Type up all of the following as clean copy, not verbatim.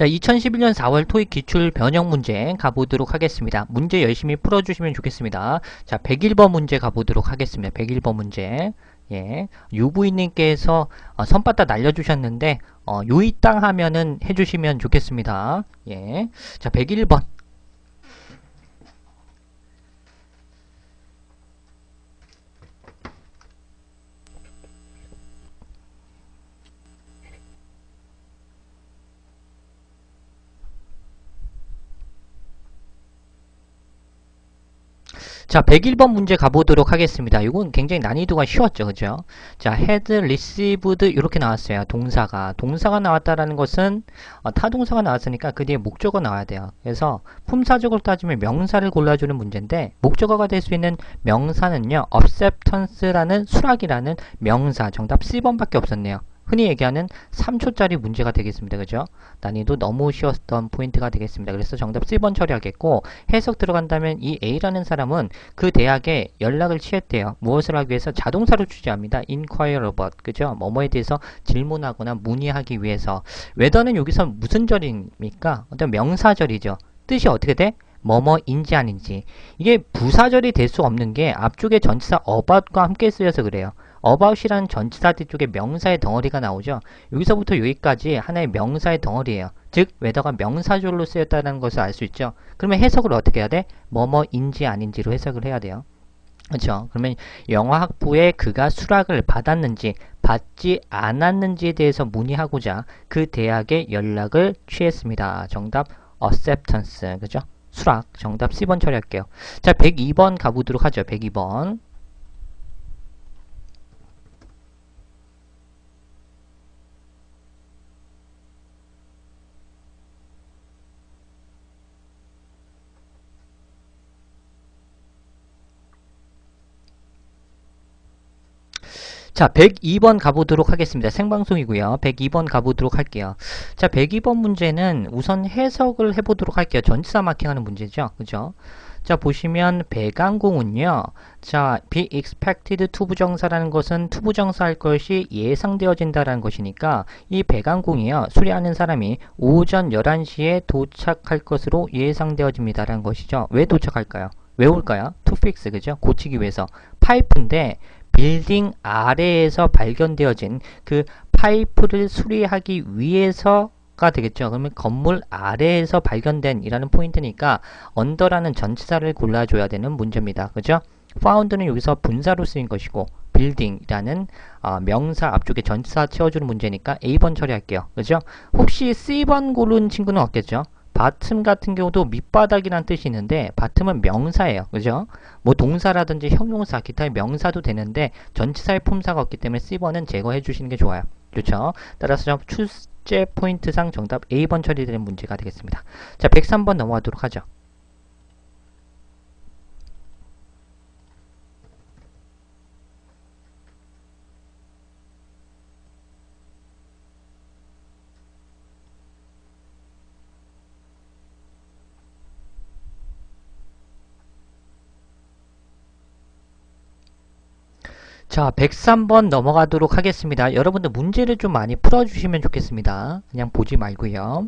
자, 2011년 4월 토익 기출 변형 문제 가보도록 하겠습니다. 문제 열심히 풀어주시면 좋겠습니다. 자, 101번 문제 가보도록 하겠습니다. 101번 문제. 예. 유부인님께서 선바닥 날려주셨는데, 요이 땅 하면은 해주시면 좋겠습니다. 예. 자, 101번. 자, 101번 문제 가보도록 하겠습니다. 이건 굉장히 난이도가 쉬웠죠. 그죠? 자, had received 이렇게 나왔어요. 동사가 나왔다라는 것은 타동사가 나왔으니까 그 뒤에 목적어 나와야 돼요. 그래서 품사적으로 따지면 명사를 골라주는 문제인데 목적어가 될 수 있는 명사는요. acceptance라는 수락이라는 명사 정답 C번밖에 없었네요. 흔히 얘기하는 3초짜리 문제가 되겠습니다. 그죠? 난이도 너무 쉬웠던 포인트가 되겠습니다. 그래서 정답 C번 처리하겠고 해석 들어간다면 이 A라는 사람은 그 대학에 연락을 취했대요. 무엇을 하기 위해서? 자동사로 취재합니다. inquire about. 그죠? 뭐뭐에 대해서 질문하거나 문의하기 위해서. whether는 여기서 무슨 절입니까? 어떤 명사절이죠. 뜻이 어떻게 돼? 뭐뭐인지 아닌지. 이게 부사절이 될 수 없는 게 앞쪽에 전치사 about과 함께 쓰여서 그래요. about이라는 전치사 뒤쪽에 명사의 덩어리가 나오죠. 여기서부터 여기까지 하나의 명사의 덩어리예요. 즉 whether가 명사절로 쓰였다는 것을 알 수 있죠. 그러면 해석을 어떻게 해야 돼? 뭐뭐인지 아닌지로 해석을 해야 돼요. 그렇죠. 그러면 영어학부에 그가 수락을 받았는지 받지 않았는지에 대해서 문의하고자 그 대학에 연락을 취했습니다. 정답 acceptance. 그죠? 수락. 정답 C번 처리할게요. 자, 102번 가보도록 하죠. 102번. 자, 102번 가보도록 하겠습니다. 생방송이고요. 102번 가보도록 할게요. 자, 102번 문제는 우선 해석을 해보도록 할게요. 전치사 마킹하는 문제죠. 그죠? 자, 보시면 배강공은요. 자, be expected to 부정사라는 것은 to 부정사할 것이 예상되어진다라는 것이니까 이 배강공이요. 수리하는 사람이 오전 11시에 도착할 것으로 예상되어집니다라는 것이죠. 왜 도착할까요? 왜 올까요? to fix. 그죠? 고치기 위해서. 파이프인데 빌딩 아래에서 발견되어진 그 파이프를 수리하기 위해서가 되겠죠. 그러면 건물 아래에서 발견된 이라는 포인트니까 언더라는 전치사를 골라줘야 되는 문제입니다. 그죠? found는 여기서 분사로 쓰인 것이고 빌딩이라는 명사 앞쪽에 전치사 채워주는 문제니까 A번 처리할게요. 그죠? 혹시 C번 고른 친구는 없겠죠? 바텀 같은 경우도 밑바닥이란 뜻이 있는데 바텀은 명사예요. 그죠? 뭐 동사라든지 형용사, 기타의 명사도 되는데 전치사의 품사가 없기 때문에 C번은 제거해 주시는 게 좋아요. 그렇죠? 따라서 출제 포인트상 정답 A번 처리되는 문제가 되겠습니다. 자, 103번 넘어가도록 하죠. 자, 103번 넘어가도록 하겠습니다. 여러분들 문제를 좀 많이 풀어주시면 좋겠습니다. 그냥 보지 말고요.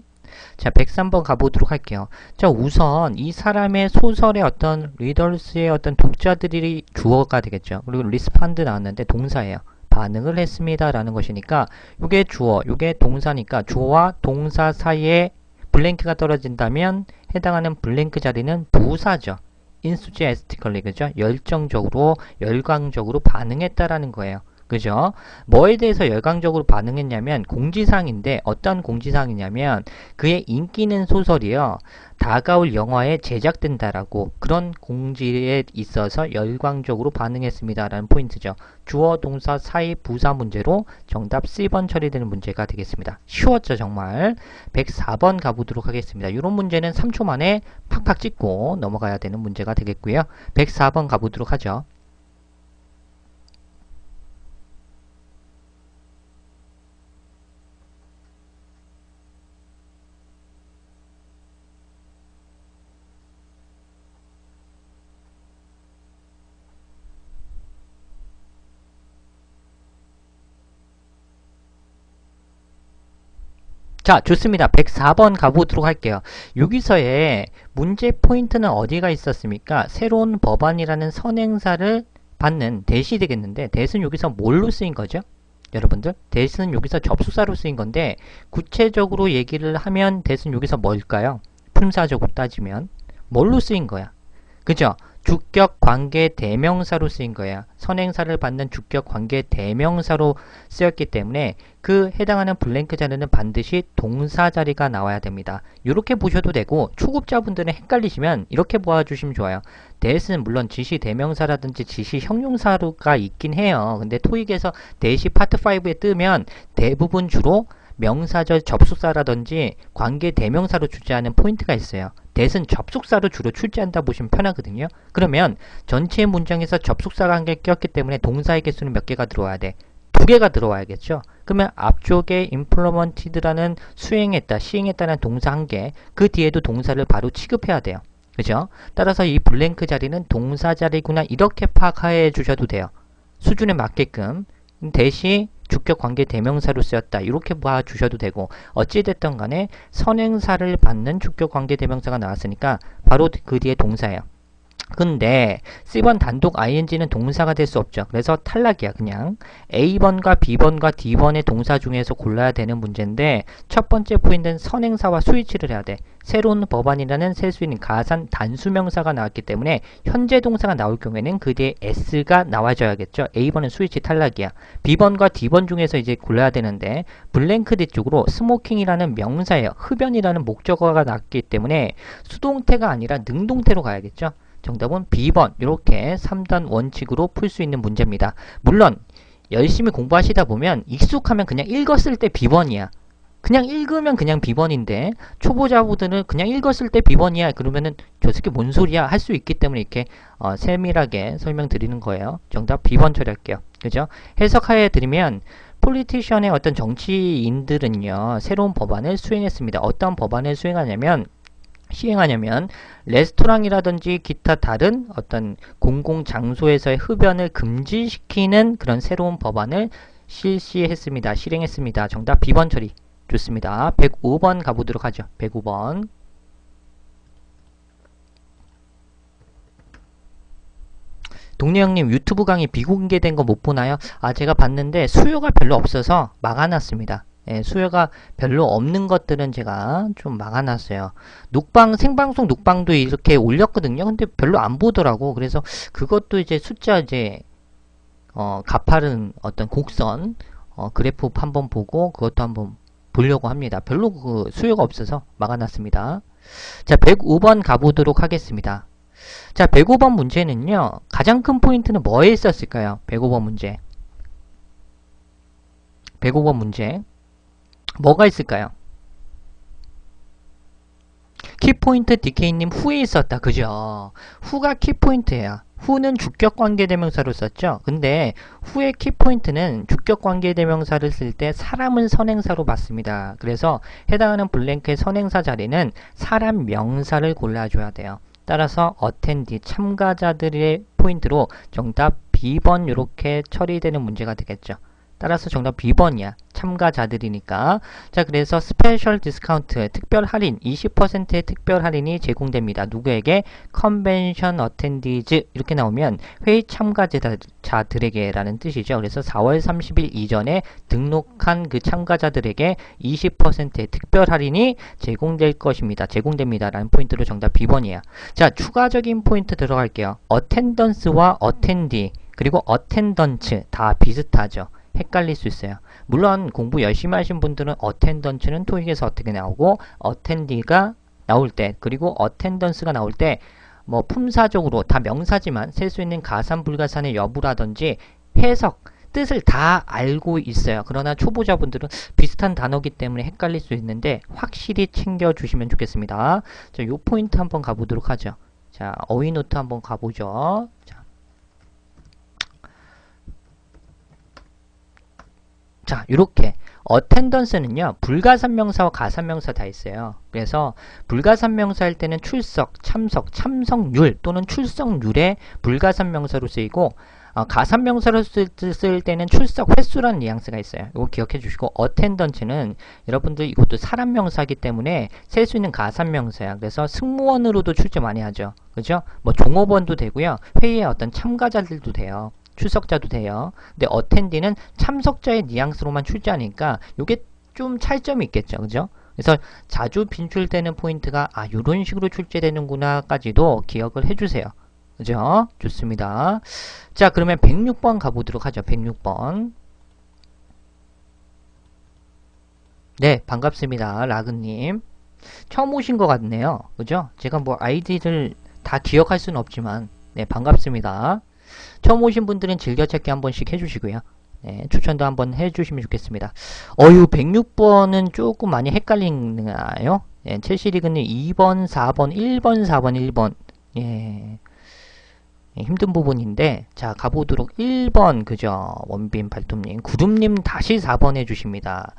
자, 103번 가보도록 할게요. 자, 우선 이 사람의 소설의 어떤 리더스의 어떤 독자들이 주어가 되겠죠. 그리고 리스판드 나왔는데 동사예요. 반응을 했습니다 라는 것이니까 이게 주어, 이게 동사니까 주어와 동사 사이에 블랭크가 떨어진다면 해당하는 블랭크 자리는 부사죠. enthusiastically, 그죠? 열정적으로, 열광적으로 반응했다라는 거예요. 그죠? 뭐에 대해서 열광적으로 반응했냐면 공지사항인데 어떤 공지사항이냐면 그의 인기 있는 소설이요. 다가올 영화에 제작된다라고 그런 공지에 있어서 열광적으로 반응했습니다라는 포인트죠. 주어 동사 사이 부사 문제로 정답 C번 처리되는 문제가 되겠습니다. 쉬웠죠 정말. 104번 가보도록 하겠습니다. 이런 문제는 3초 만에 팍팍 찍고 넘어가야 되는 문제가 되겠고요. 104번 가보도록 하죠. 자, 좋습니다. 104번 가보도록 할게요. 여기서의 문제 포인트는 어디가 있었습니까? 새로운 법안이라는 선행사를 받는 대시 되겠는데, 대시는 여기서 뭘로 쓰인 거죠? 여러분들, 대시는 여기서 접속사로 쓰인 건데, 구체적으로 얘기를 하면 대시는 여기서 뭘까요? 품사적으로 따지면 뭘로 쓰인 거야? 그죠? 주격 관계 대명사로 쓰인 거야. 선행사를 받는 주격 관계 대명사로 쓰였기 때문에 그 해당하는 블랭크 자리는 반드시 동사 자리가 나와야 됩니다. 이렇게 보셔도 되고, 초급자분들은 헷갈리시면 이렇게 보아주시면 좋아요. 대시는 물론 지시 대명사라든지 지시 형용사가 있긴 해요. 근데 토익에서 대시 파트 5에 뜨면 대부분 주로 명사절 접속사라든지 관계 대명사로 출제하는 포인트가 있어요. 대신 접속사로 주로 출제한다 보시면 편하거든요. 그러면 전체 문장에서 접속사가 한 개 꼈기 때문에 동사의 개수는 몇 개가 들어와야 돼? 두 개가 들어와야겠죠. 그러면 앞쪽에 implemented라는 수행했다, 시행했다는 동사 한 개, 그 뒤에도 동사를 바로 취급해야 돼요. 그죠? 따라서 이 블랭크 자리는 동사 자리구나, 이렇게 파악해 주셔도 돼요. 수준에 맞게끔. 대시 주격 관계 대명사로 쓰였다, 이렇게 봐주셔도 되고, 어찌됐든 간에 선행사를 받는 주격 관계 대명사가 나왔으니까 바로 그 뒤에 동사예요. 근데 C번 단독 ing는 동사가 될 수 없죠. 그래서 탈락이야. 그냥 A번과 B번과 D번의 동사 중에서 골라야 되는 문제인데, 첫 번째 포인트는 선행사와 스위치를 해야 돼. 새로운 법안이라는 셀 수 있는 가산 단수명사가 나왔기 때문에 현재 동사가 나올 경우에는 그 뒤에 S가 나와줘야겠죠. A번은 스위치 탈락이야. B번과 D번 중에서 이제 골라야 되는데, 블랭크 뒤쪽으로 스모킹이라는 명사예요. 흡연이라는 목적어가 나왔기 때문에 수동태가 아니라 능동태로 가야겠죠. 정답은 B번. 이렇게 3단 원칙으로 풀 수 있는 문제입니다. 물론 열심히 공부하시다 보면 익숙하면 그냥 읽었을 때 B번이야. 그냥 읽으면 그냥 B번인데, 초보자분들은 그냥 읽었을 때 B번이야 그러면은 저 새끼 뭔 소리야 할 수 있기 때문에 이렇게 세밀하게 설명드리는 거예요. 정답 B번 처리할게요. 그죠? 해석하여 드리면, 폴리티션의 어떤 정치인들은요, 새로운 법안을 수행했습니다. 어떤 법안을 시행하냐면 레스토랑이라든지 기타 다른 어떤 공공장소에서의 흡연을 금지시키는 그런 새로운 법안을 실행했습니다. 정답 B번 처리. 좋습니다. 105번 가보도록 하죠. 105번. 동네 형님, 유튜브 강의 비공개된 거 못 보나요? 아, 제가 봤는데 수요가 별로 없어서 막아놨습니다. 예, 수요가 별로 없는 것들은 제가 좀 막아놨어요. 생방송 녹방도 이렇게 올렸거든요. 근데 별로 안 보더라고. 그래서 그것도 이제 숫자 가파른 어떤 곡선, 그래프 한번 보고 그것도 한번 보려고 합니다. 별로 그 수요가 없어서 막아놨습니다. 자, 105번 가보도록 하겠습니다. 자, 105번 문제는요, 가장 큰 포인트는 뭐에 있었을까요? 105번 문제. 105번 문제. 뭐가 있을까요? 키포인트 DK님 후에 있었다. 그죠? 후가 키포인트예요. 후는 주격관계대명사로 썼죠. 근데 후의 키포인트는 주격관계대명사를 쓸 때 사람은 선행사로 받습니다. 그래서 해당하는 블랭크의 선행사 자리는 사람 명사를 골라줘야 돼요. 따라서 attendee 참가자들의 포인트로 정답 B번 이렇게 처리되는 문제가 되겠죠. 따라서 정답 B번이야. 참가자들이니까. 자, 그래서 스페셜 디스카운트, 특별 할인, 20%의 특별 할인이 제공됩니다. 누구에게? 컨벤션 어텐디즈 이렇게 나오면 회의 참가자들에게 라는 뜻이죠. 그래서 4월 30일 이전에 등록한 그 참가자들에게 20%의 특별 할인이 제공될 것입니다. 제공됩니다. 라는 포인트로 정답 B번이야. 자, 추가적인 포인트 들어갈게요. attendance와 attendee 그리고 attendance 다 비슷하죠. 헷갈릴 수 있어요. 물론 공부 열심히 하신 분들은 attendance는 토익에서 어떻게 나오고 attendee가 나올 때, 그리고 attendance가 나올 때 뭐 품사적으로 다 명사지만 셀 수 있는 가산 불가산의 여부라든지 해석, 뜻을 다 알고 있어요. 그러나 초보자분들은 비슷한 단어기 때문에 헷갈릴 수 있는데 확실히 챙겨주시면 좋겠습니다. 자, 요 포인트 한번 가보도록 하죠. 자, 어휘노트 한번 가보죠. 자, 이렇게 attendance는요, 불가산명사와 가산명사 다 있어요. 그래서 불가산명사 할 때는 출석, 참석, 참석률 또는 출석률의 불가산명사로 쓰이고, 가산명사로 쓸 때는 출석 횟수라는 뉘앙스가 있어요. 이거 기억해 주시고, attendance는 여러분들 이것도 사람 명사이기 때문에 셀 수 있는 가산명사야. 그래서 승무원으로도 출제 많이 하죠. 그죠? 뭐 종업원도 되고요. 회의에 어떤 참가자들도 돼요. 출석자도 돼요. 근데 attend는 참석자의 뉘앙스로만 출제하니까 이게 좀 차이점이 있겠죠. 그죠? 그래서 자주 빈출되는 포인트가 이런 식으로 출제되는구나까지도 기억을 해주세요. 그죠? 좋습니다. 자, 그러면 106번 가보도록 하죠. 106번. 네, 반갑습니다. 라그님. 처음 오신 것 같네요. 그죠? 제가 뭐 아이디를 다 기억할 수는 없지만, 네, 반갑습니다. 처음 오신 분들은 즐겨찾기 한 번씩 해주시고요. 네, 추천도 한번 해주시면 좋겠습니다. 106번은 조금 많이 헷갈리나요? 네, 첼시리그님 2번, 4번, 1번, 4번, 1번. 예. 힘든 부분인데, 자, 가보도록 1번, 그죠? 원빈 발톱님. 구름님 다시 4번 해주십니다.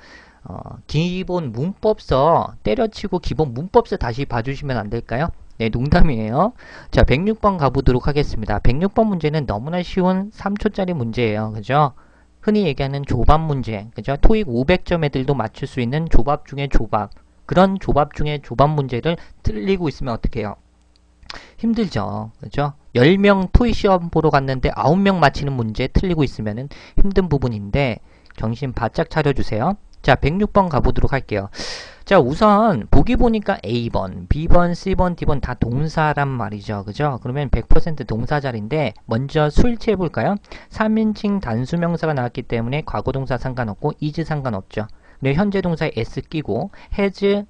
기본 문법서 때려치고 기본 문법서 다시 봐주시면 안 될까요? 네, 농담이에요. 자, 106번 가보도록 하겠습니다. 106번 문제는 너무나 쉬운 3초짜리 문제예요. 그죠? 흔히 얘기하는 조밥 문제. 그죠? 토익 500점 애들도 맞출 수 있는 조밥 중에 조밥. 그런 조밥 중에 조밥 문제를 틀리고 있으면 어떡해요? 힘들죠. 그죠? 10명 토익 시험 보러 갔는데 9명 맞히는 문제 틀리고 있으면 힘든 부분인데 정신 바짝 차려주세요. 자, 106번 가보도록 할게요. 자, 우선 보기 보니까 A번, B번, C번, D번 다 동사란 말이죠. 그죠? 그러면 100% 동사 자리인데 먼저 수일치 해볼까요? 3인칭 단수명사가 나왔기 때문에 과거동사 상관없고 is 상관없죠. 근데 현재 동사에 s 끼고 has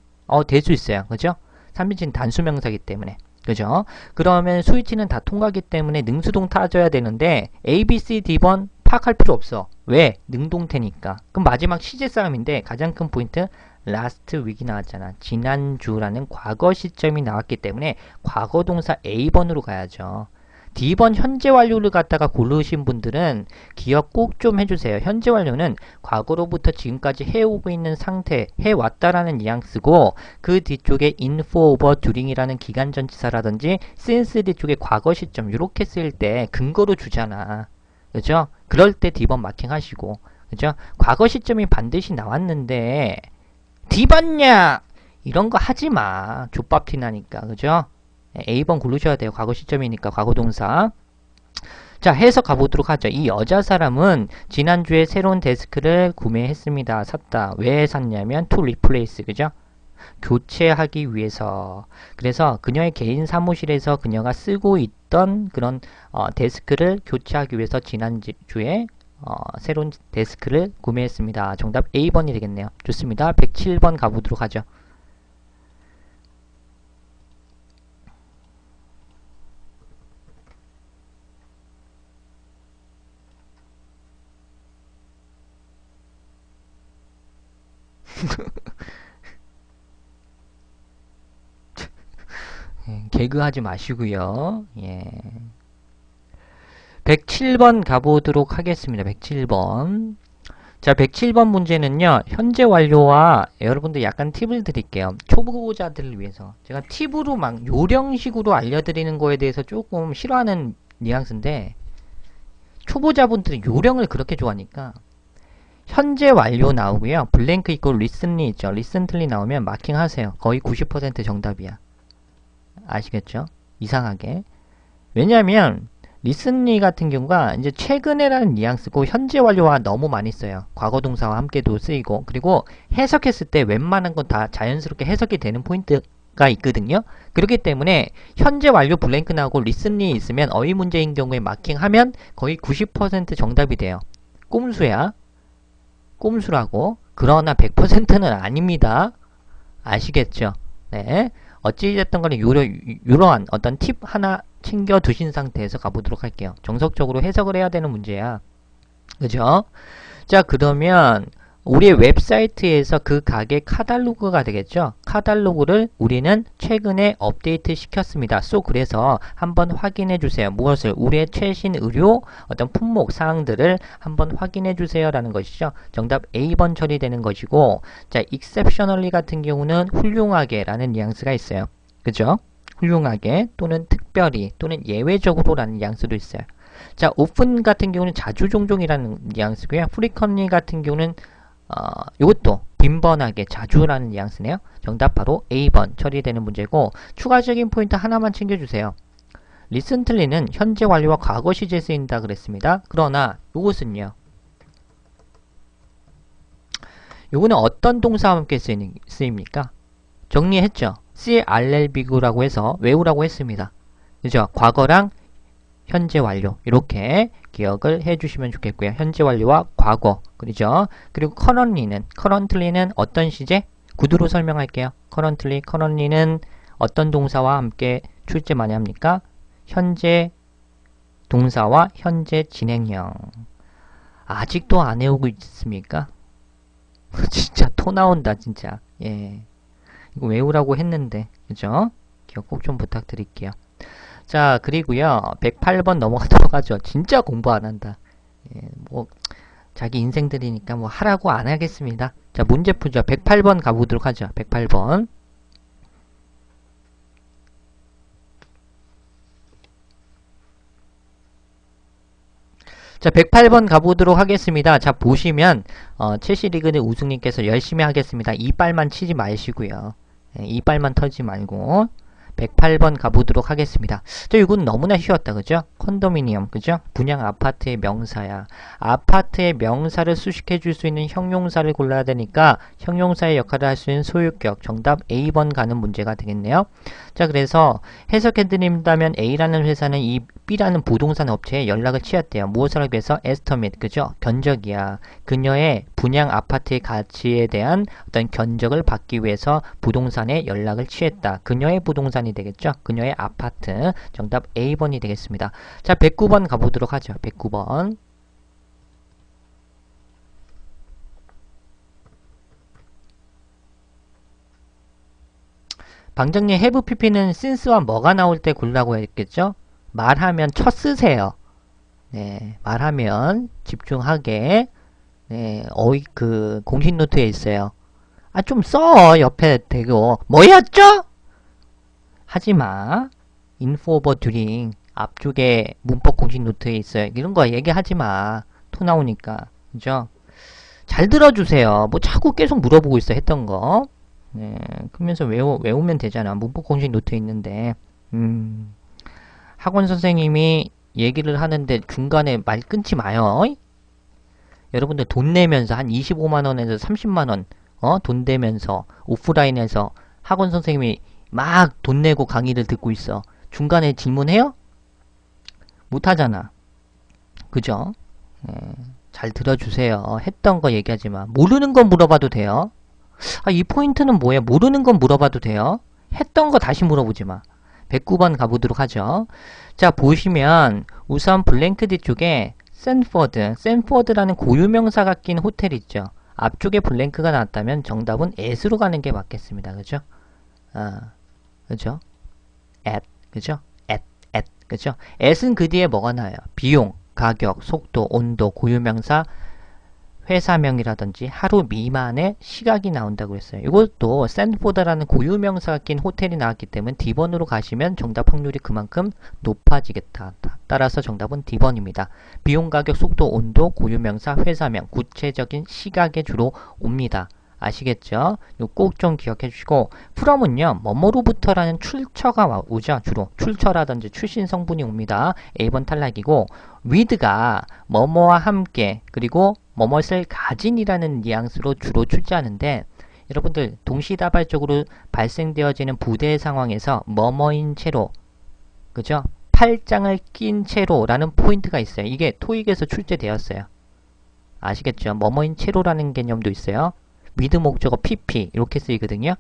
될 수 있어요. 그죠? 3인칭 단수명사이기 때문에. 그죠? 그러면 수일치는 다 통과하기 때문에 능수동 타줘야 되는데 A, B, C, D번 파악할 필요 없어. 왜? 능동태니까. 그럼 마지막 시제 싸움인데 가장 큰 포인트 last week이 나왔잖아. 지난주라는 과거 시점이 나왔기 때문에 과거동사 A번으로 가야죠. D번 현재 완료를 갖다가 고르신 분들은 기억 꼭 좀 해주세요. 현재 완료는 과거로부터 지금까지 해오고 있는 상태, 해왔다라는 뉘앙스고 그 뒤쪽에 in, for, over, during이라는 기간전치사라든지 since 뒤쪽에 과거 시점 이렇게 쓸 때 근거로 주잖아. 그죠? 그럴 때 D번 마킹하시고 그죠? 과거 시점이 반드시 나왔는데 D봤냐? 이런 거 하지마. 족밥티 나니까. 그죠? A번 고르셔야 돼요. 과거 시점이니까 과거동사. 자, 해석 가보도록 하죠. 이 여자 사람은 지난주에 새로운 데스크를 구매했습니다. 샀다. 왜 샀냐면 to replace. 그죠? 교체하기 위해서. 그래서 그녀의 개인 사무실에서 그녀가 쓰고 있던 그런 데스크를 교체하기 위해서 지난주에 새로운 데스크를 구매했습니다. 정답 A번이 되겠네요. 좋습니다. 107번 가보도록 하죠. 개그하지 마시고요. 예. 107번 가보도록 하겠습니다. 107번. 자, 107번 문제는요. 현재 완료와 여러분들 약간 팁을 드릴게요. 초보자들을 위해서. 제가 팁으로 막 요령식으로 알려드리는 거에 대해서 조금 싫어하는 뉘앙스인데 초보자분들이 요령을 그렇게 좋아하니까 현재 완료 나오고요. 블랭크 있고 리슨리 있죠. 리슨틀리 나오면 마킹하세요. 거의 90% 정답이야. 아시겠죠? 이상하게. 왜냐하면 리슨리 같은 경우가 이제 최근에라는 뉘앙스고 현재 완료와 너무 많이 써요. 과거 동사와 함께도 쓰이고 그리고 해석했을 때 웬만한 건 다 자연스럽게 해석이 되는 포인트가 있거든요. 그렇기 때문에 현재 완료 블랭크 나오고 리슨리 있으면 어휘 문제인 경우에 마킹하면 거의 90% 정답이 돼요. 꼼수야. 꼼수라고. 그러나 100%는 아닙니다. 아시겠죠? 네. 어찌됐든 간에 이러한 어떤 팁 하나 챙겨 두신 상태에서 가보도록 할게요. 정석적으로 해석을 해야 되는 문제야. 그죠? 자, 그러면 우리의 웹사이트에서 그 가게 카탈로그가 되겠죠? 카탈로그를 우리는 최근에 업데이트 시켰습니다. 그래서 한번 확인해 주세요. 무엇을? 우리의 최신 의료 어떤 품목 사항들을 한번 확인해 주세요 라는 것이죠. 정답 A번 처리되는 것이고, 자, exceptionally 같은 경우는 훌륭하게 라는 뉘앙스가 있어요. 그죠? 훌륭하게 또는 특별히 또는 예외적으로 라는 뉘앙스도 있어요. 자, often 같은 경우는 자주 종종이라는 뉘앙스고요. frequently 같은 경우는 이것도 빈번하게 자주라는 뉘앙스네요. 정답 바로 A번 처리되는 문제고 추가적인 포인트 하나만 챙겨주세요. recently는 현재 완료와 과거 시제에 쓰인다 그랬습니다. 그러나 이것은요. 요거는 어떤 동사와 함께 쓰입니까? 정리했죠? CRLB라고 해서 외우라고 했습니다. 그죠? 과거랑 현재 완료 이렇게 기억을 해주시면 좋겠고요. 현재 완료와 과거 그죠? 그리고 currently는 어떤 시제? 구두로 설명할게요. currently는 어떤 동사와 함께 출제 많이 합니까? 현재 동사와 현재 진행형. 아직도 안 외우고 있습니까? 진짜 토 나온다 진짜. 예, 이거 외우라고 했는데 그죠? 기억 꼭 좀 부탁드릴게요. 자, 그리고요 108번 넘어가도록 하죠. 진짜 공부 안 한다. 예, 뭐 자기 인생들이니까 뭐 하라고 안 하겠습니다. 자, 문제 풀죠. 108번 가보도록 하죠. 108번. 자, 108번 가보도록 하겠습니다. 자, 보시면 첼시리그는 우승님께서 열심히 하겠습니다. 이빨만 치지 마시고요. 예, 이빨만 털지 말고 108번 가보도록 하겠습니다. 자, 이건 너무나 쉬웠다. 그죠? 컨도미니엄. 그죠? 분양 아파트의 명사야. 아파트의 명사를 수식해 줄 수 있는 형용사를 골라야 되니까 형용사의 역할을 할 수 있는 소유격. 정답 A번 가는 문제가 되겠네요. 자, 그래서 해석해 드린다면 A라는 회사는 이 B라는 부동산 업체에 연락을 취했대요. 무엇을 하기 위해서? 에스터밋. 그죠? 견적이야. 그녀의 분양 아파트의 가치에 대한 어떤 견적을 받기 위해서 부동산에 연락을 취했다. 그녀의 부동산이 되겠죠? 그녀의 아파트. 정답 A번이 되겠습니다. 자, 109번 가보도록 하죠. 109번. 방정리 have pp는 since와 뭐가 나올 때 고르라고 했겠죠? 말하면 쳐 쓰세요. 네, 말하면 집중하게. 네, 공식 노트에 있어요. 아, 좀 써. 옆에 대고. 뭐였죠? 하지마. info over during. 앞쪽에 문법 공식 노트에 있어요. 이런 거 얘기하지마. 토 나오니까. 그죠? 잘 들어주세요. 뭐 자꾸 계속 물어보고 있어. 했던 거. 네, 그러면서 외우면 되잖아. 문법 공식 노트에 있는데. 학원 선생님이 얘기를 하는데 중간에 말 끊지 마요. 여러분들 돈 내면서 한 25만원에서 30만원 돈 내면서 오프라인에서 학원 선생님이 막 돈 내고 강의를 듣고 있어. 중간에 질문해요? 못하잖아. 그죠? 네, 잘 들어주세요. 했던 거 얘기하지 마. 모르는 건 물어봐도 돼요. 아, 이 포인트는 뭐예요? 모르는 건 물어봐도 돼요. 했던 거 다시 물어보지 마. 109번 가보도록 하죠. 자, 보시면 우선 블랭크 뒤쪽에 샌포드라는 고유명사가 낀 호텔 있죠. 앞쪽에 블랭크가 나왔다면 정답은 at으로 가는 게 맞겠습니다. 그죠? 그죠? at, 그죠? at, 그죠? at은 그 뒤에 뭐가 나와요? 비용, 가격, 속도, 온도, 고유명사, 회사명이라든지 하루 미만의 시각이 나온다고 했어요. 이것도 샌포드라는 고유명사가 낀 호텔이 나왔기 때문에 D번으로 가시면 정답 확률이 그만큼 높아지겠다. 따라서 정답은 D번입니다. 비용, 가격, 속도, 온도, 고유명사, 회사명, 구체적인 시각에 주로 옵니다. 아시겠죠? 꼭 좀 기억해 주시고 from은요. 뭐뭐로부터라는 출처가 오죠. 주로 출처라든지 출신 성분이 옵니다. A번 탈락이고 with가 뭐뭐와 함께 그리고 뭐뭇을 가진이라는 뉘앙스로 주로 출제하는데 여러분들 동시다발적으로 발생되어지는 부대 상황에서 뭐뭐인 채로 그죠? 팔짱을 낀 채로라는 포인트가 있어요. 이게 토익에서 출제되었어요. 아시겠죠? 뭐뭐인 채로라는 개념도 있어요. with 목적어 pp 이렇게 쓰이거든요.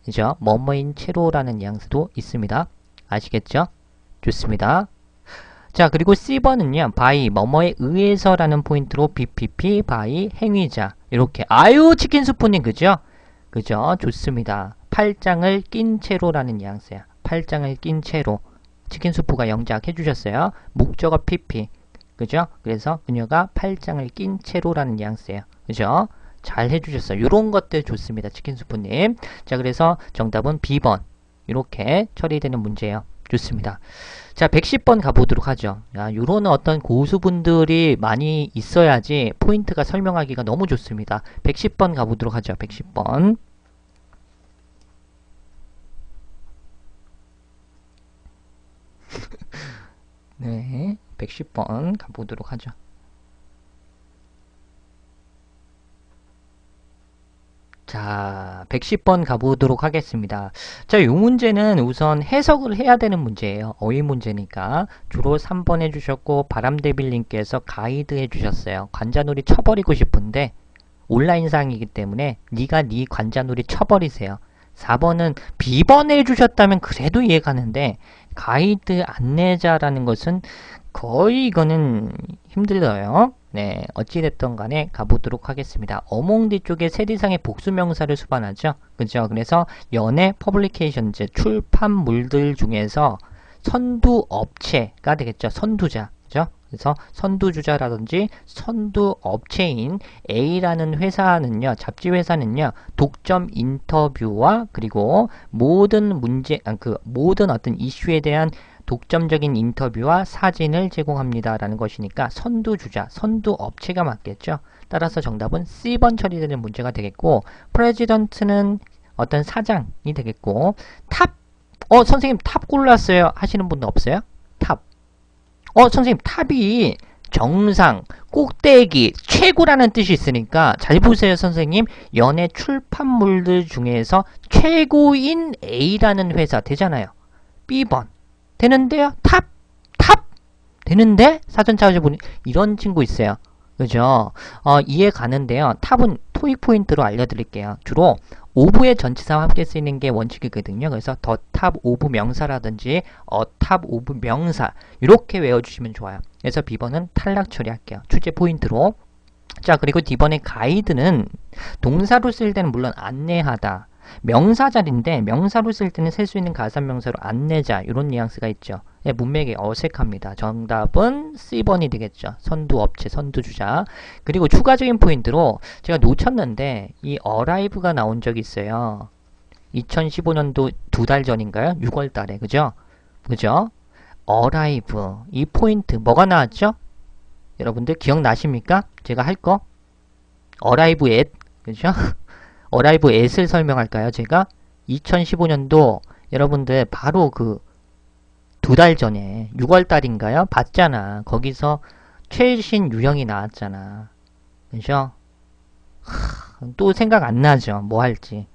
그죠? 뭐뭐인 채로라는 뉘앙스도 있습니다. 아시겠죠? 좋습니다. 자, 그리고 C번은요. by 뭐뭐에 의해서라는 포인트로 BPP, by 행위자 이렇게. 아유, 치킨 스프님 그죠? 그죠? 좋습니다. 팔짱을 낀 채로라는 뉘앙스야. 팔짱을 낀 채로. 치킨 스프가 영작 해주셨어요. 목적어 PP. 그죠? 그래서 그녀가 팔짱을 낀 채로라는 뉘앙스예요. 그죠? 잘 해주셨어요. 요런 것들 좋습니다. 치킨 스프님. 자, 그래서 정답은 B번. 이렇게 처리되는 문제예요. 좋습니다. 자, 110번 가보도록 하죠. 야, 요런 어떤 고수분들이 많이 있어야지 포인트가 설명하기가 너무 좋습니다. 110번 가보도록 하죠. 110번. 네, 110번 가보도록 하죠. 자, 110번 가보도록 하겠습니다. 자, 이 문제는 우선 해석을 해야 되는 문제예요. 어휘 문제니까. 주로 3번 해주셨고, 바람데빌님께서 가이드 해주셨어요. 관자놀이 쳐버리고 싶은데, 온라인상이기 때문에, 네가 네 관자놀이 쳐버리세요. 4번은 B번 해주셨다면 그래도 이해가는데, 가이드 안내자라는 것은 거의 이거는 힘들어요. 네, 어찌됐든 간에 가보도록 하겠습니다. 어몽 뒤쪽에 셋 이상의 복수명사를 수반하죠. 그죠? 그래서 연예 퍼블리케이션즈, 출판물들 중에서 선두업체가 되겠죠. 선두자. 그죠? 그래서 선두주자라든지 선두업체인 A라는 회사는요, 잡지 회사는요, 독점 인터뷰와 그리고 모든 문제, 모든 어떤 이슈에 대한 독점적인 인터뷰와 사진을 제공합니다. 라는 것이니까 선두주자, 선두업체가 맞겠죠. 따라서 정답은 C번 처리되는 문제가 되겠고, 프레지던트는 어떤 사장이 되겠고, 탑, 선생님 탑 골랐어요 하시는 분도 없어요? 탑. 선생님 탑이 정상, 꼭대기, 최고라는 뜻이 있으니까 잘 보세요 선생님. 연예 출판물들 중에서 최고인 A라는 회사 되잖아요. B번. 되는데요? 탑! 되는데? 사전 찾아보니 이런 친구 있어요. 그죠? 이해 가는데요. 탑은 토익 포인트로 알려드릴게요. 주로 오브의 전치사와 함께 쓰이는 게 원칙이거든요. 그래서 더 탑 오브 명사라든지 탑 오브 명사 이렇게 외워주시면 좋아요. 그래서 B번은 탈락 처리할게요. 출제 포인트로. 자, 그리고 D번의 가이드는 동사로 쓸 때는 물론 안내하다. 명사 자리인데 명사로 쓸 때는 쓸 수 있는 가산명사로 안내자 이런 뉘앙스가 있죠. 예, 문맥이 어색합니다. 정답은 C번이 되겠죠. 선두업체, 선두주자. 그리고 추가적인 포인트로 제가 놓쳤는데 이 arrive가 나온 적이 있어요. 2015년도 2달 전인가요? 6월 달에. 그죠? arrive. 이 포인트 뭐가 나왔죠? 여러분들 기억나십니까? 제가 할 거? arrive at. 그죠? arrive at을 설명할까요? 제가 2015년도 여러분들 바로 그 2달 전에 6월 달인가요? 봤잖아. 거기서 최신 유형이 나왔잖아. 그죠? 또 생각 안 나죠. 뭐 할지.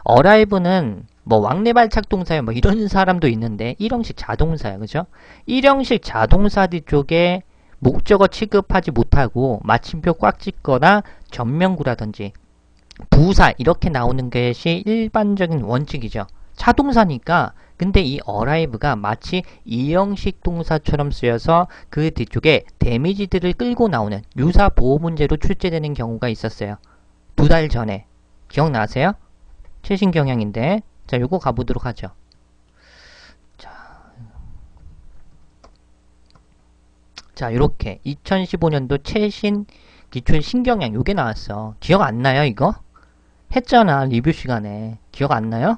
arrive는 뭐 왕래발착 동사요. 뭐 이런 사람도 있는데 일형식 자동사야. 그죠? 일형식 자동사 뒤쪽에 목적어 취급하지 못하고 마침표 꽉 찍거나 전면구라든지 부사 이렇게 나오는 것이 일반적인 원칙이죠. 자동사니까. 근데 이 arrive가 마치 이형식 동사처럼 쓰여서 그 뒤쪽에 데미지들을 끌고 나오는 유사 보호 문제로 출제되는 경우가 있었어요. 2달 전에. 기억나세요? 최신 경향인데. 자, 요거 가보도록 하죠. 자, 요렇게 2015년도 최신 기출 신경향 요게 나왔어. 기억 안 나요, 이거? 했잖아, 리뷰 시간에. 기억 안 나요?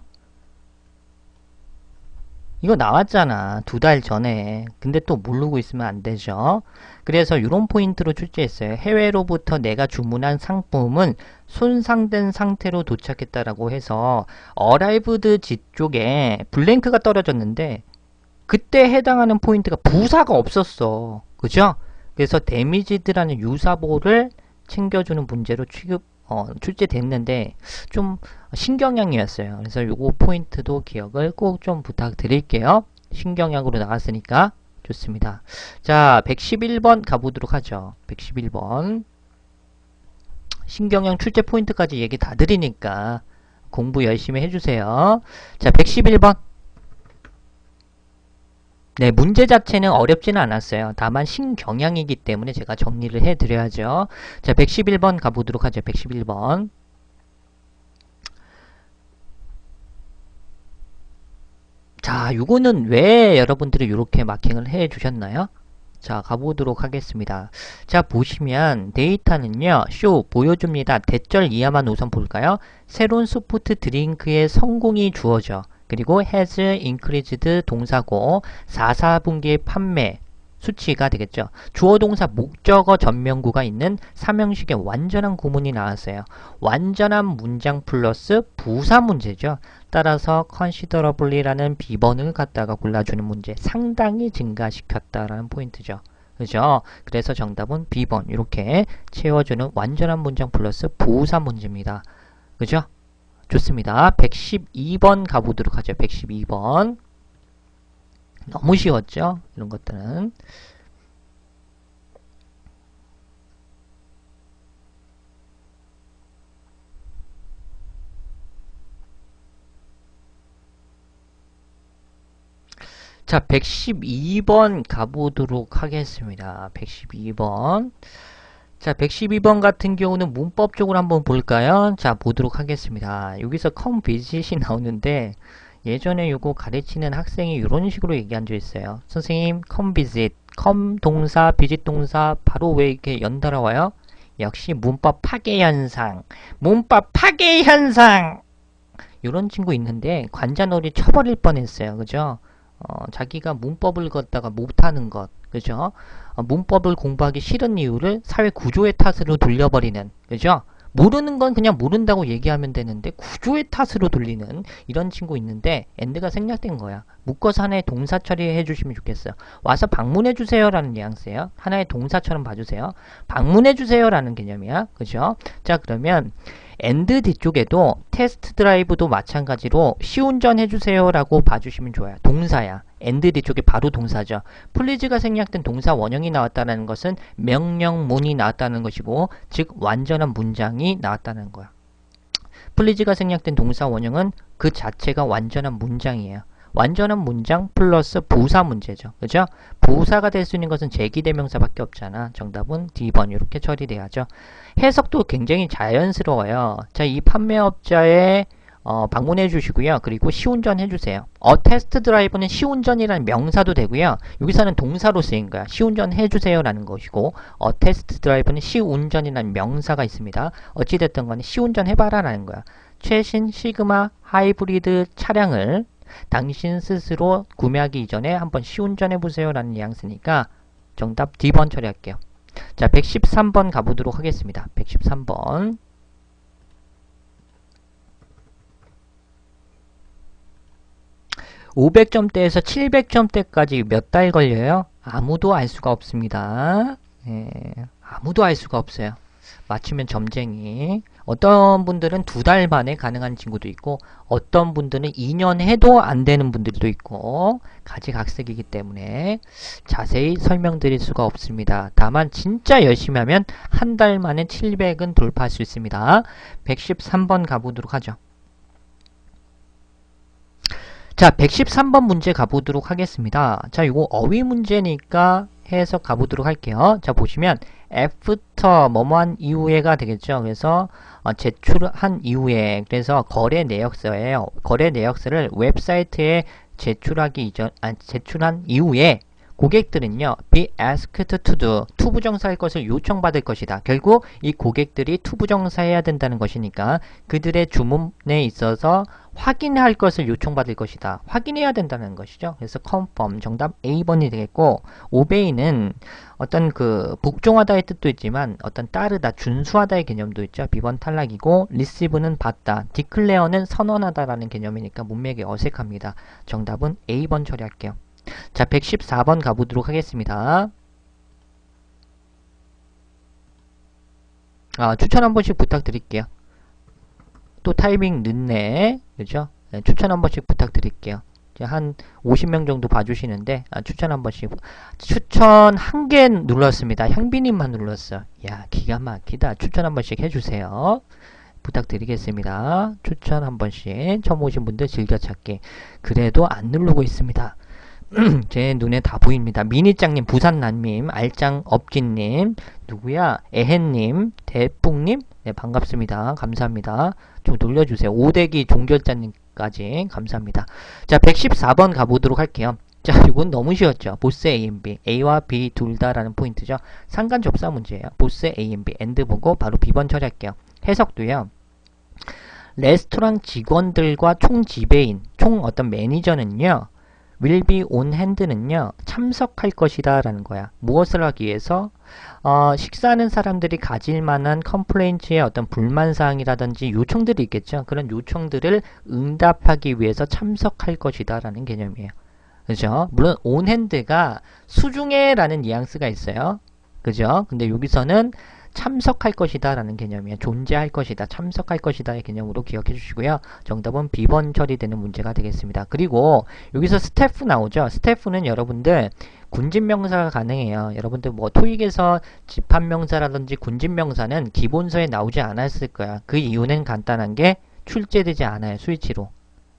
이거 나왔잖아. 2달 전에. 근데 또 모르고 있으면 안 되죠. 그래서 이런 포인트로 출제했어요. 해외로부터 내가 주문한 상품은 손상된 상태로 도착했다라고 해서 arrived 뒤쪽에 블랭크가 떨어졌는데 그때 해당하는 포인트가 부사가 없었어. 그죠? 그래서 데미지드라는 유사보를 챙겨주는 문제로 출제됐는데 좀 신경향이었어요. 그래서 요거 포인트도 기억을 꼭 좀 부탁드릴게요. 신경향으로 나왔으니까 좋습니다. 자, 111번 가보도록 하죠. 111번. 신경향 출제 포인트까지 얘기 다 드리니까 공부 열심히 해주세요. 자, 111번. 네, 문제 자체는 어렵지는 않았어요. 다만 신경향이기 때문에 제가 정리를 해드려야죠. 자, 111번 가보도록 하죠. 111번. 자, 요거는 왜 여러분들이 이렇게 마킹을 해 주셨나요? 자, 가보도록 하겠습니다. 자, 보시면 데이터는요, 쇼 보여줍니다. 대절 이하만 우선 볼까요? 새로운 소프트 드링크의 성공이 주어져. 그리고 has increased 동사고 4, 4분기의 판매 수치가 되겠죠. 주어 동사 목적어 전명구가 있는 삼형식의 완전한 구문이 나왔어요. 완전한 문장 플러스 부사 문제죠. 따라서 considerably라는 비번을 갖다가 골라주는 문제. 상당히 증가시켰다라는 포인트죠. 그죠? 그래서 정답은 B번 이렇게 채워주는 완전한 문장 플러스 부사 문제입니다. 그죠? 좋습니다. 112번 가보도록 하죠. 112번. 너무 쉬웠죠? 이런 것들은. 자, 112번 가보도록 하겠습니다. 112번. 자, 112번 같은 경우는 문법적으로 한번 볼까요? 자, 보도록 하겠습니다. 여기서 come visit이 나오는데 예전에 요거 가르치는 학생이 이런 식으로 얘기한 적 있어요. 선생님, come visit. come 동사, visit 동사 바로 왜 이렇게 연달아 와요? 역시 문법 파괴 현상. 문법 파괴 현상! 이런 친구 있는데 관자놀이 쳐버릴 뻔했어요. 그죠? 자기가 문법을 걷다가 못하는 것, 그죠? 문법을 공부하기 싫은 이유를 사회 구조의 탓으로 돌려버리는, 그죠? 모르는 건 그냥 모른다고 얘기하면 되는데 구조의 탓으로 돌리는 이런 친구 있는데 엔드가 생략된 거야. 묶어서 하나의 동사 처리해 주시면 좋겠어요. 와서 방문해 주세요 라는 뉘앙스예요. 하나의 동사처럼 봐주세요. 방문해 주세요 라는 개념이야. 그죠? 자, 그러면 엔드 뒤쪽에도 테스트 드라이브도 마찬가지로 시운전 해주세요 라고 봐주시면 좋아요. 동사야. 엔드 뒤쪽에 바로 동사죠. 플리즈가 생략된 동사 원형이 나왔다는 것은 명령문이 나왔다는 것이고, 즉 완전한 문장이 나왔다는 거야. 플리즈가 생략된 동사 원형은 그 자체가 완전한 문장이에요. 완전한 문장 플러스 부사 문제죠. 그죠? 부사가 될 수 있는 것은 제기대명사밖에 없잖아. 정답은 D번 이렇게 처리돼야죠. 해석도 굉장히 자연스러워요. 자, 이 판매업자의 방문해 주시고요. 그리고 시운전 해주세요. 테스트 드라이브는 시운전이라는 명사도 되고요. 여기서는 동사로 쓰인 거야. 시운전 해주세요 라는 것이고, 테스트 드라이브는 시운전이라는 명사가 있습니다. 어찌됐든 간에 시운전 해봐라 라는 거야. 최신 시그마 하이브리드 차량을 당신 스스로 구매하기 이전에 한번 시운전해보세요 라는 뉘앙스니까 정답 D번 처리할게요. 자, 113번 가보도록 하겠습니다. 113번. (500점대에서) (700점대까지) 몇 달 걸려요? 아무도 알 수가 없습니다. 아무도 알 수가 없어요. 맞추면 점쟁이. 어떤 분들은 2달 만에 가능한 친구도 있고, 어떤 분들은 2년 해도 안 되는 분들도 있고, 가지각색이기 때문에 자세히 설명드릴 수가 없습니다. 다만 진짜 열심히 하면 한 달 만에 700은 돌파할 수 있습니다. 113번 가보도록 하죠. 자, 113번 문제 가보도록 하겠습니다. 자, 이거 어휘 문제니까 해석 가보도록 할게요. 자, 보시면 after 뭐뭐한 이후에가 되겠죠. 그래서 제출한 이후에, 그래서 거래 내역서예요. 거래 내역서를 웹사이트에 제출한 이후에 고객들은요, be asked to do, 투부정사할 것을 요청받을 것이다. 결국 이 고객들이 투부정사해야 된다는 것이니까 그들의 주문에 있어서 확인할 것을 요청받을 것이다. 확인해야 된다는 것이죠. 그래서 confirm, 정답 A번이 되겠고, obey는 어떤 그 복종하다의 뜻도 있지만 어떤 따르다, 준수하다의 개념도 있죠. B번 탈락이고, receive는 받다, declare는 선언하다라는 개념이니까 문맥이 어색합니다. 정답은 A번 처리할게요. 자, 114번 가보도록 하겠습니다. 추천 한 번씩 부탁드릴게요. 또 타이밍 늦네. 그죠? 네, 추천 한 번씩 부탁드릴게요. 한 50명 정도 봐주시는데, 추천 한 번씩. 추천 1개 눌렀습니다. 향비님만 눌렀어. 야, 기가 막히다. 추천 한 번씩 해주세요. 부탁드리겠습니다. 추천 한 번씩. 처음 오신 분들 즐겨찾기. 그래도 안 누르고 있습니다. 제 눈에 다 보입니다. 미니짱님, 부산난님, 알짱업진님, 누구야? 에헨님, 대뿡님, 네, 반갑습니다. 감사합니다. 좀 놀려주세요. 오대기 종결자님까지 감사합니다. 자, 114번 가보도록 할게요. 자, 이건 너무 쉬웠죠. 보스 A, B, A와 B 둘 다라는 포인트죠. 상관 접사 문제예요. 보스 A, B, 엔드 보고 바로 B번 처리할게요. 해석도요. 레스토랑 직원들과 보통 어떤 매니저는요, will be on hand는요, 참석할 것이다 라는 거야. 무엇을 하기 위해서? 식사하는 사람들이 가질 만한 컴플레인트의 어떤 불만사항이라든지 요청들이 있겠죠. 그런 요청들을 응답하기 위해서 참석할 것이다 라는 개념이에요. 그죠? 물론 on hand가 수중에 라는 뉘앙스가 있어요. 그죠? 근데 여기서는 참석할 것이다 라는 개념이에요. 존재할 것이다, 참석할 것이다의 개념으로 기억해 주시고요. 정답은 B번 처리되는 문제가 되겠습니다. 그리고 여기서 스태프 나오죠. 스태프는 여러분들 군진명사가 가능해요. 여러분들 뭐 토익에서 집합명사라든지 군진명사는 기본서에 나오지 않았을 거야. 그 이유는 간단한 게 출제되지 않아요. 수위치로.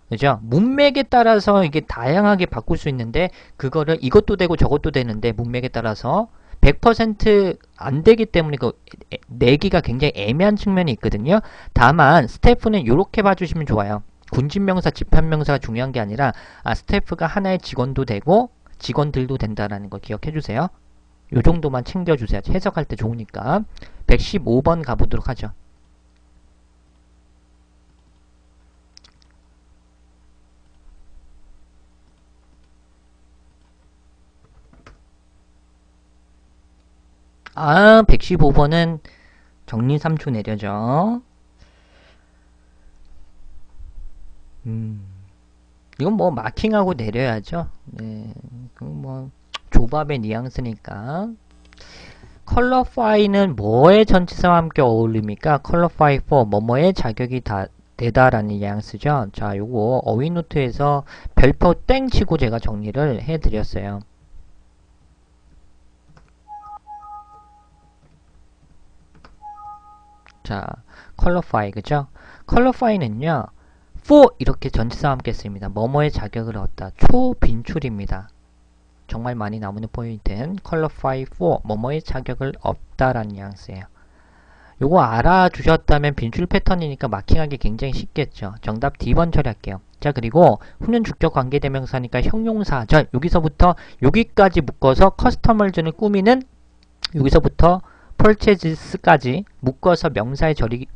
그죠? 문맥에 따라서 이게 다양하게 바꿀 수 있는데 그거를 이것도 되고 저것도 되는데 문맥에 따라서 100% 안 되기 때문에 그 내기가 굉장히 애매한 측면이 있거든요. 다만 스태프는 이렇게 봐주시면 좋아요. 군진명사, 집합명사가 중요한 게 아니라 스태프가 하나의 직원도 되고 직원들도 된다라는 거 기억해 주세요. 요 정도만 챙겨주세요. 해석할 때 좋으니까. 115번 가보도록 하죠. 아, 115번은 정리 3초 내려죠. 이건 뭐 마킹하고 내려야죠. 네, 그건 뭐 조밥의 뉘앙스니까. 컬러파이는 뭐의 전치사와 함께 어울립니까? 컬러파이 for 뭐뭐의 자격이 다 되다라는 뉘앙스죠. 자, 요거 어휘노트에서 별표 땡 치고 제가 정리를 해드렸어요. 자, 컬러파이 그죠? 컬러파이는요, for 이렇게 전치사와 함께 씁니다. 뭐뭐의 자격을 얻다. 초빈출입니다. 정말 많이 나오는 포인트는 qualify for 뭐뭐의 자격을 얻다라는 뉘앙스예요. 요거 알아주셨다면 빈출 패턴이니까 마킹하기 굉장히 쉽겠죠. 정답 D번 처리할게요. 자, 그리고 후는 주격 관계대명사니까 형용사절 여기서부터 여기까지 묶어서 커스터멀즈를 꾸미는 여기서부터 purchases까지 묶어서 명사의 절이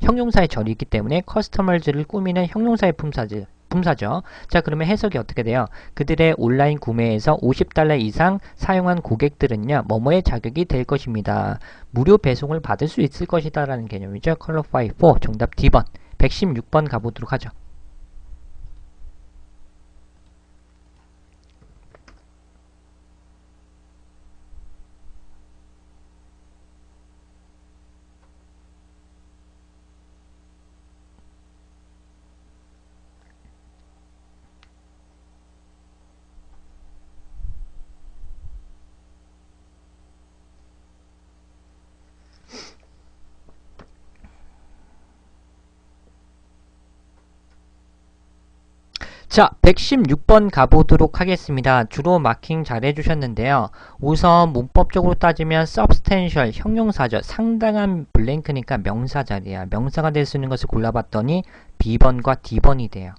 형용사의 절이 있기 때문에 커스터멀즈를 꾸미는 형용사의 품사죠. 자, 그러면 해석이 어떻게 돼요? 그들의 온라인 구매에서 $50 이상 사용한 고객들은요, 뭐뭐의 자격이 될 것입니다. 무료 배송을 받을 수 있을 것이다 라는 개념이죠. qualify for 정답 D번. 116번 가보도록 하죠. 자, 116번 가보도록 하겠습니다. 주로 마킹 잘 해주셨는데요. 우선 문법적으로 따지면 substantial, 형용사죠. 상당한 블랭크니까 명사 자리야. 명사가 될 수 있는 것을 골라봤더니 B번과 D번이 돼요.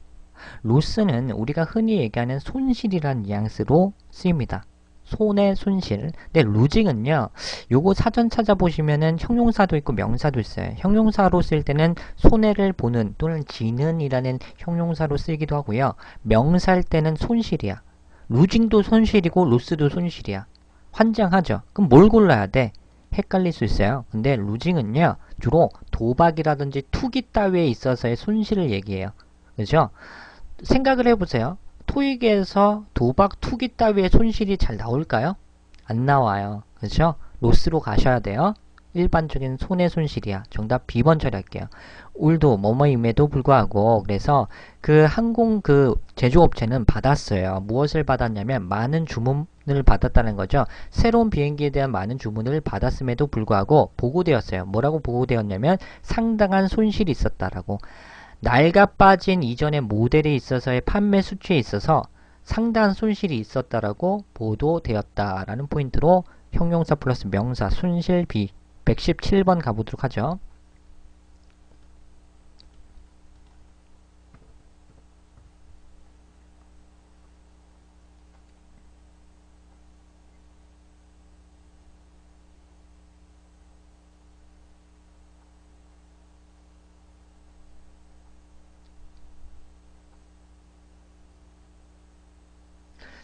로스는 우리가 흔히 얘기하는 손실이라는 뉘앙스로 쓰입니다. 손의 손실. 근데 루징은요, 요거 사전 찾아보시면은 형용사도 있고 명사도 있어요. 형용사로 쓸 때는 손해를 보는 또는 지는이라는 형용사로 쓰기도 하고요. 명사일 때는 손실이야. 루징도 손실이고 로스도 손실이야. 환장하죠. 그럼 뭘 골라야 돼? 헷갈릴 수 있어요. 근데 루징은요, 주로 도박이라든지 투기 따위에 있어서의 손실을 얘기해요. 그죠? 생각을 해보세요. 토익에서 도박, 투기 따위의 손실이 잘 나올까요? 안 나와요. 그렇죠? 로스로 가셔야 돼요. 일반적인 손해 손실이야. 정답 B번 처리할게요. 울도 뭐뭐임에도 불구하고 그래서 그 항공 그 제조업체는 받았어요. 무엇을 받았냐면 많은 주문을 받았다는 거죠. 새로운 비행기에 대한 많은 주문을 받았음에도 불구하고 보고되었어요. 뭐라고 보고되었냐면 상당한 손실이 있었다라고. 낡아 빠진 이전의 모델에 있어서의 판매 수치에 있어서 상당한 손실이 있었다라고 보도되었다라는 포인트로 형용사 플러스 명사 손실비 117번 가보도록 하죠.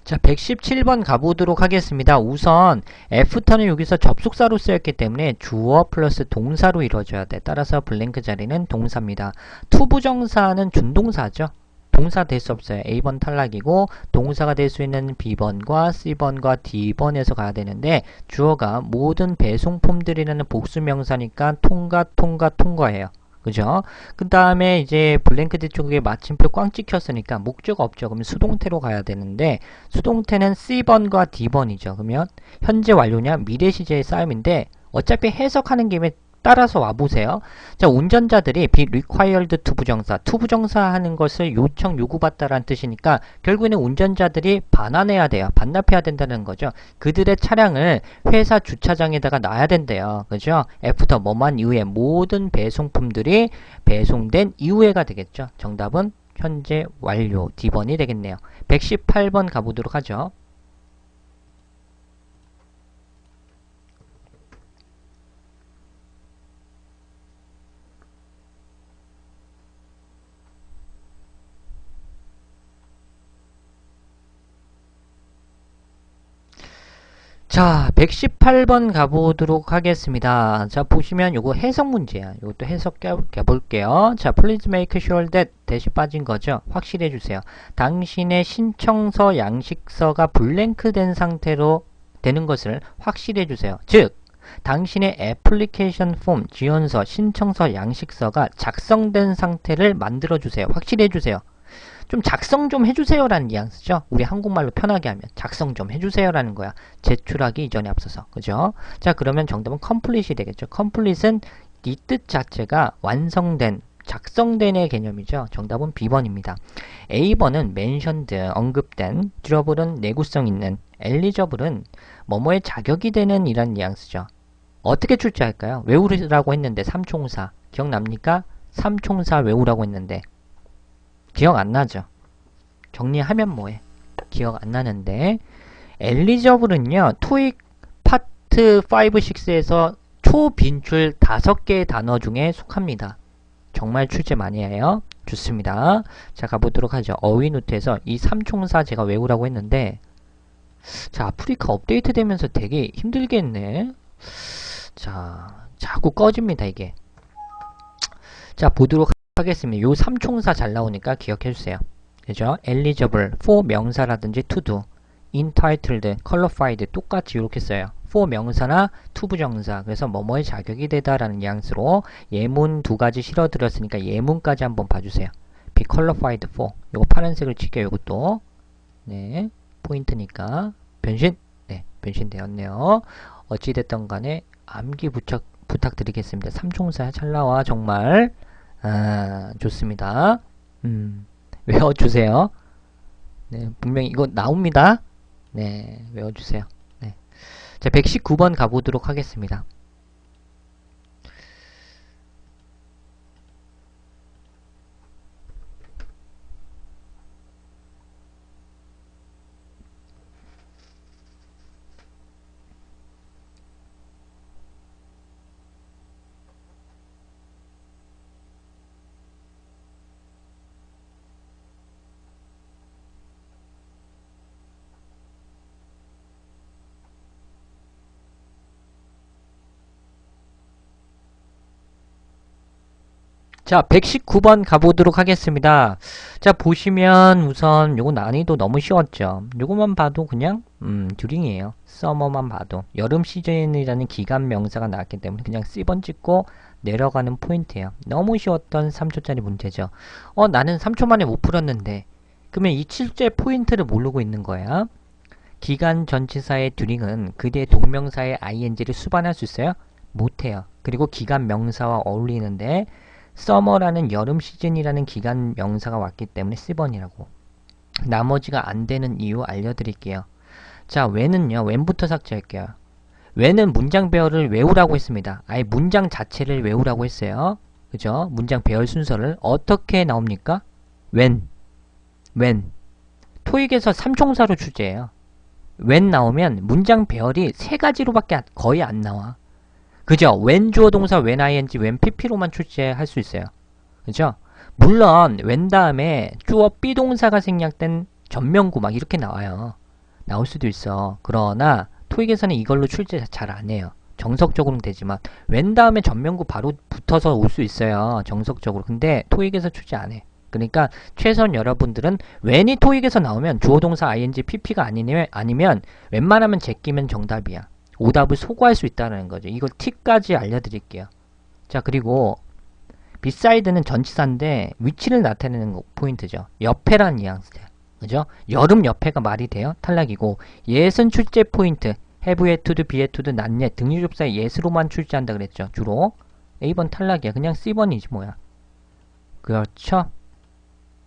자, 117번 가보도록 하겠습니다. 우선 애프터는 여기서 접속사로 쓰였기 때문에 주어 플러스 동사로 이루어져야 돼. 따라서 블랭크 자리는 동사입니다. to 부정사는 준동사죠. 동사 될 수 없어요. A번 탈락이고 동사가 될 수 있는 B번과 C번과 D번에서 가야 되는데 주어가 모든 배송품들이라는 복수명사니까 통과예요. 그죠? 그 다음에 이제 블랭크 뒤쪽에 마침표 꽝 찍혔으니까 목적 없죠. 그러면 수동태로 가야 되는데 수동태는 C번과 D번이죠. 그러면 현재 완료냐 미래 시제의 싸움인데 어차피 해석하는 김에 따라서 와보세요. 자, 운전자들이 be required to 부정사, to 부정사 하는 것을 요구받다라는 뜻이니까 결국에는 운전자들이 반환해야 돼요. 반납해야 된다는 거죠. 그들의 차량을 회사 주차장에다가 놔야 된대요. 그죠? 애프터 뭐만 이후에 모든 배송품들이 배송된 이후에가 되겠죠. 정답은 현재 완료 D번이 되겠네요. 118번 가보도록 하죠. 자, 118번 가보도록 하겠습니다. 자, 보시면 요거 해석 문제야. 요것도 해석해 볼게요. 자, please make sure that 대시 빠진 거죠. 확실해 주세요. 당신의 신청서 양식서가 블랭크 된 상태로 되는 것을 확실해 주세요. 즉, 당신의 애플리케이션 폼, 지원서, 신청서 양식서가 작성된 상태를 만들어 주세요. 확실해 주세요. 좀 작성 좀 해주세요 라는 뉘앙스죠. 우리 한국말로 편하게 하면 작성 좀 해주세요 라는 거야. 제출하기 이전에 앞서서. 그죠? 자, 그러면 정답은 complete이 되겠죠. complete은 이 뜻 자체가 완성된, 작성된의 개념이죠. 정답은 B번입니다. A번은 mentioned, 언급된, durable은 내구성 있는, elligible은 뭐뭐의 자격이 되는 이란 뉘앙스죠. 어떻게 출제할까요? 외우라고 했는데 삼총사 기억납니까? 삼총사 외우라고 했는데 기억 안 나죠? 정리하면 뭐해? 기억 안 나는데 엘리저블은요 토익 파트 5, 6에서 초빈출 5개의 단어 중에 속합니다. 정말 출제 많이 해요. 좋습니다. 자, 가보도록 하죠. 어휘노트에서 이 삼총사 제가 외우라고 했는데 자, 아프리카 업데이트 되면서 되게 힘들겠네. 자, 자꾸 꺼집니다 이게. 자, 보도록 하겠습니다. 요 삼총사 잘 나오니까 기억해주세요. 그죠? eligible, for 명사라든지 to do, entitled, qualified 똑같이 이렇게 써요. for 명사나 to 부정사. 그래서 뭐뭐의 자격이 되다라는 뉘앙스로 예문 두 가지 실어드렸으니까 예문까지 한번 봐주세요. be qualified for. 요거 파란색을 칠게요. 요것도. 네. 포인트니까. 변신. 네. 변신되었네요. 어찌됐든 간에 암기 부탁드리겠습니다. 삼총사 잘 나와 정말. 아, 좋습니다. 외워주세요. 네, 분명히 이거 나옵니다. 네, 외워주세요. 네. 자, 119번 가보도록 하겠습니다. 자, 119번 가보도록 하겠습니다. 자, 보시면 우선 요거 난이도 너무 쉬웠죠. 요거만 봐도 그냥 듀링이에요. 서머만 봐도 여름 시즌이라는 기간 명사가 나왔기 때문에 그냥 C번 찍고 내려가는 포인트예요. 너무 쉬웠던 3초짜리 문제죠. 나는 3초 만에 못 풀었는데 그러면 이 실제 포인트를 모르고 있는 거야. 기간 전치사의 듀링은 그대의 동명사의 ing를 수반할 수 있어요? 못해요. 그리고 기간 명사와 어울리는데 서머라는 여름 시즌이라는 기간 명사가 왔기 때문에 C번이라고. 나머지가 안 되는 이유 알려드릴게요. 자, when은요. when부터 삭제할게요. when은 문장 배열을 외우라고 했습니다. 아예 문장 자체를 외우라고 했어요. 그죠? 문장 배열 순서를 어떻게 나옵니까? when. 토익에서 삼총사로 출제해요. when 나오면 문장 배열이 세 가지로밖에 거의 안 나와. 그죠? when 주어 동사, when ing, when pp로만 출제할 수 있어요. 그죠? 물론 when 다음에 주어 be 동사가 생략된 전면구 막 이렇게 나와요. 나올 수도 있어. 그러나 토익에서는 이걸로 출제 잘 안 해요. 정석적으로는 되지만 웬 다음에 전면구 바로 붙어서 올 수 있어요. 정석적으로. 근데 토익에서 출제 안 해. 그러니까 최소한 여러분들은 웬이 토익에서 나오면 주어동사 ing pp가 아니면 웬만하면 제끼면 정답이야. 오답을 소구할 수 있다는 거죠. 이걸 팁까지 알려드릴게요. 자, 그리고 비사이드는 전치사인데 위치를 나타내는 포인트죠. 옆에란 뉘앙스야. 그죠? 여름 옆에가 말이 돼요? 탈락이고, 예은 출제 포인트. have yet to, be yet to, not yet 등유접사의 yes로만 출제한다 그랬죠. 주로. A번 탈락이야. 그냥 C번이지 뭐야. 그렇죠?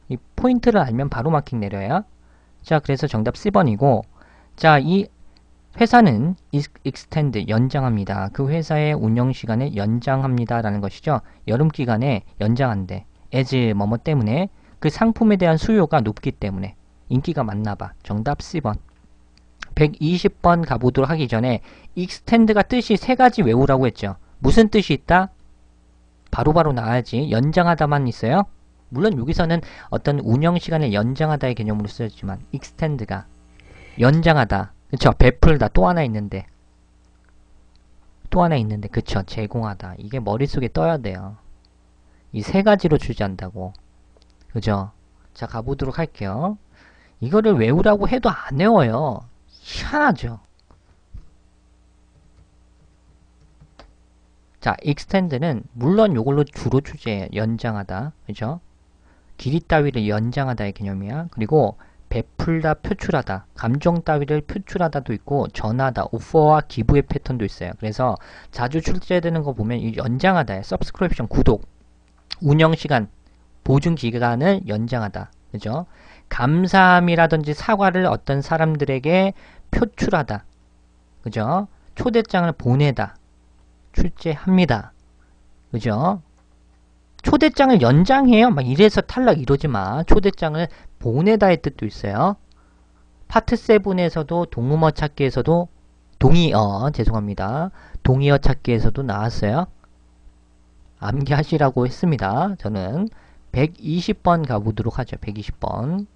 이 포인트를 알면 바로 마킹 내려야. 자, 그래서 정답 C번이고, 자, 이 회사는 extend, 연장합니다. 그 회사의 운영시간을 연장합니다. 라는 것이죠. 여름기간에 연장한대. as 뭐뭐 때문에 그 상품에 대한 수요가 높기 때문에 인기가 많나봐. 정답 C번. 120번 가보도록 하기 전에 extend가 뜻이 세 가지 외우라고 했죠. 무슨 뜻이 있다? 바로바로 나와야지. 연장하다만 있어요. 물론 여기서는 어떤 운영시간을 연장하다의 개념으로 쓰였지만 extend가 연장하다. 그쵸? 베풀다. 또 하나 있는데. 그쵸? 제공하다. 이게 머릿속에 떠야 돼요. 이 세 가지로 출제한다고. 그죠? 자, 가보도록 할게요. 이거를 외우라고 해도 안 외워요. 희한하죠? 자, extend는 물론 요걸로 주로 출제해요. 연장하다. 그죠? 길이 따위를 연장하다의 개념이야. 그리고 베풀다, 표출하다, 감정 따위를 표출하다도 있고 전하다, 오퍼와 기부의 패턴도 있어요. 그래서 자주 출제되는 거 보면 이 연장하다에 subscription, 구독, 운영시간, 보증기간을 연장하다. 그죠? 감사함이라든지 사과를 어떤 사람들에게 표출하다. 그죠? 초대장을 보내다. 출제합니다. 그죠? 초대장을 연장해요. 막 이래서 탈락 이러지 마. 초대장을 보내다의 뜻도 있어요. 파트 7에서도 동음어 찾기에서도 죄송합니다. 동의어 찾기에서도 나왔어요. 암기하시라고 했습니다. 저는 120번 가보도록 하죠. 120번.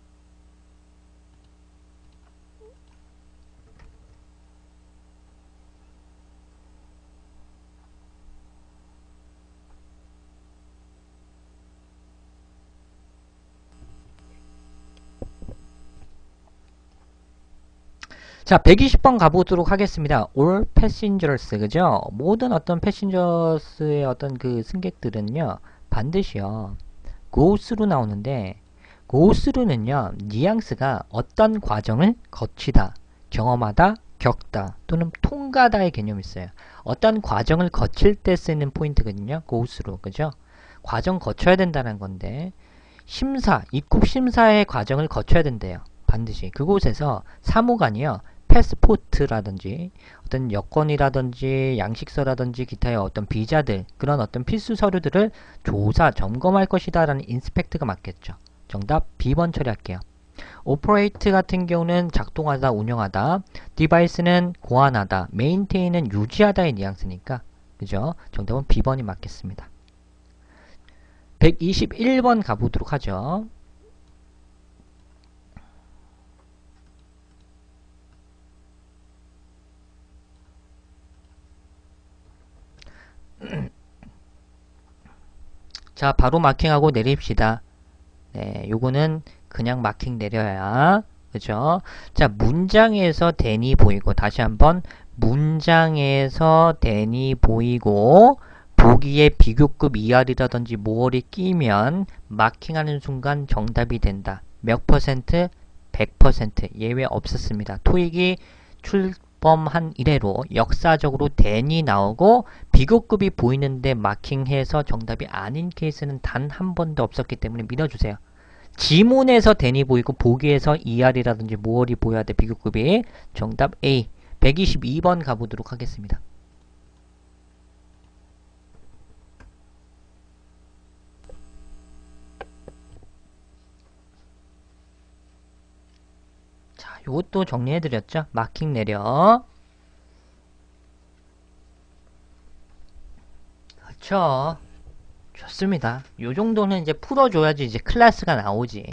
자, 120번 가보도록 하겠습니다. All passengers, 그죠? 모든 어떤 passengers의 어떤 그 승객들은요, 반드시요, go through 나오는데, go through는요, 뉘앙스가 어떤 과정을 거치다, 경험하다, 겪다, 또는 통과다의 개념이 있어요. 어떤 과정을 거칠 때 쓰는 포인트거든요. go through, 그죠? 과정 거쳐야 된다는 건데, 심사, 입국 심사의 과정을 거쳐야 된대요. 반드시. 그곳에서 사무관이요, 패스포트라든지 어떤 여권이라든지 양식서라든지 기타의 어떤 비자들, 그런 어떤 필수 서류들을 조사, 점검할 것이다 라는 인스펙트가 맞겠죠. 정답 B번 처리할게요. 오퍼레이트 같은 경우는 작동하다, 운영하다, 디바이스는 고안하다, 메인테인은 유지하다의 뉘앙스니까, 그죠? 정답은 B번이 맞겠습니다. 121번 가보도록 하죠. 자, 바로 마킹하고 내립시다. 네, 요거는 그냥 마킹 내려야. 그죠? 자, 문장에서 대니 보이고, 다시 한번, 문장에서 대니 보이고, 보기에 비교급 이하리라든지 모어리 끼면 마킹하는 순간 정답이 된다. 몇 퍼센트? 100% 예외 없었습니다. 토익이 출범한 이래로 역사적으로 대니 나오고 비교급이 보이는데 마킹해서 정답이 아닌 케이스는 단 한 번도 없었기 때문에 믿어주세요. 지문에서 대니 보이고 보기에서 이하리라든지 모어리 보여야 돼. 비교급이. 정답 A. 122번 가보도록 하겠습니다. 요것도 정리해드렸죠? 마킹 내려. 그렇죠. 좋습니다. 요 정도는 이제 풀어줘야지 이제 클래스가 나오지.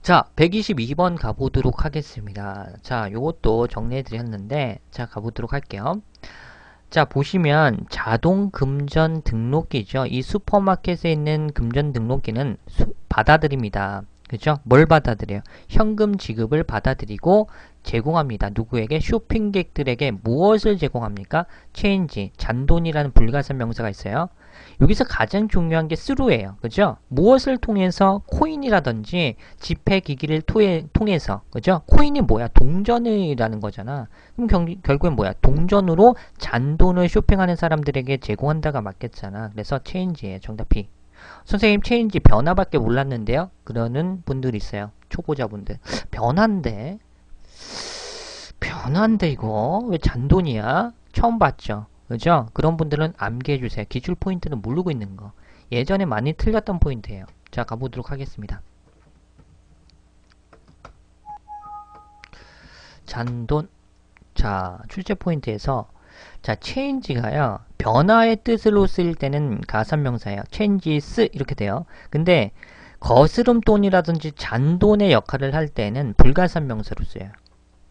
자, 122번 가보도록 하겠습니다. 자, 요것도 정리해 드렸는데, 자, 가보도록 할게요. 자, 보시면 자동 금전 등록기죠. 이 슈퍼마켓에 있는 금전 등록기는 받아들입니다. 그죠? 뭘 받아들여요? 현금 지급을 받아들이고 제공합니다. 누구에게? 쇼핑객들에게 무엇을 제공합니까? 체인지, 잔돈이라는 불가산 명사가 있어요. 여기서 가장 중요한 게 스루예요. 그죠? 무엇을 통해서? 코인이라든지 지폐기기를 통해서. 그죠? 코인이 뭐야? 동전이라는 거잖아. 그럼 결국엔 뭐야? 동전으로 잔돈을 쇼핑하는 사람들에게 제공한다가 맞겠잖아. 그래서 체인지예요. 정답 B. 선생님 체인지 변화밖에 몰랐는데요. 그러는 분들 있어요. 초보자분들. 변화인데 이거 왜 잔돈이야? 처음 봤죠. 그죠? 그런 분들은 암기해주세요. 기출 포인트는 모르고 있는 거. 예전에 많이 틀렸던 포인트예요. 자, 가보도록 하겠습니다. 잔돈. 자, 출제 포인트에서 자, change가요. 변화의 뜻으로 쓰일 때는 가산명사예요. changes 이렇게 돼요. 근데 거스름돈이라든지 잔돈의 역할을 할 때는 불가산명사로 써요.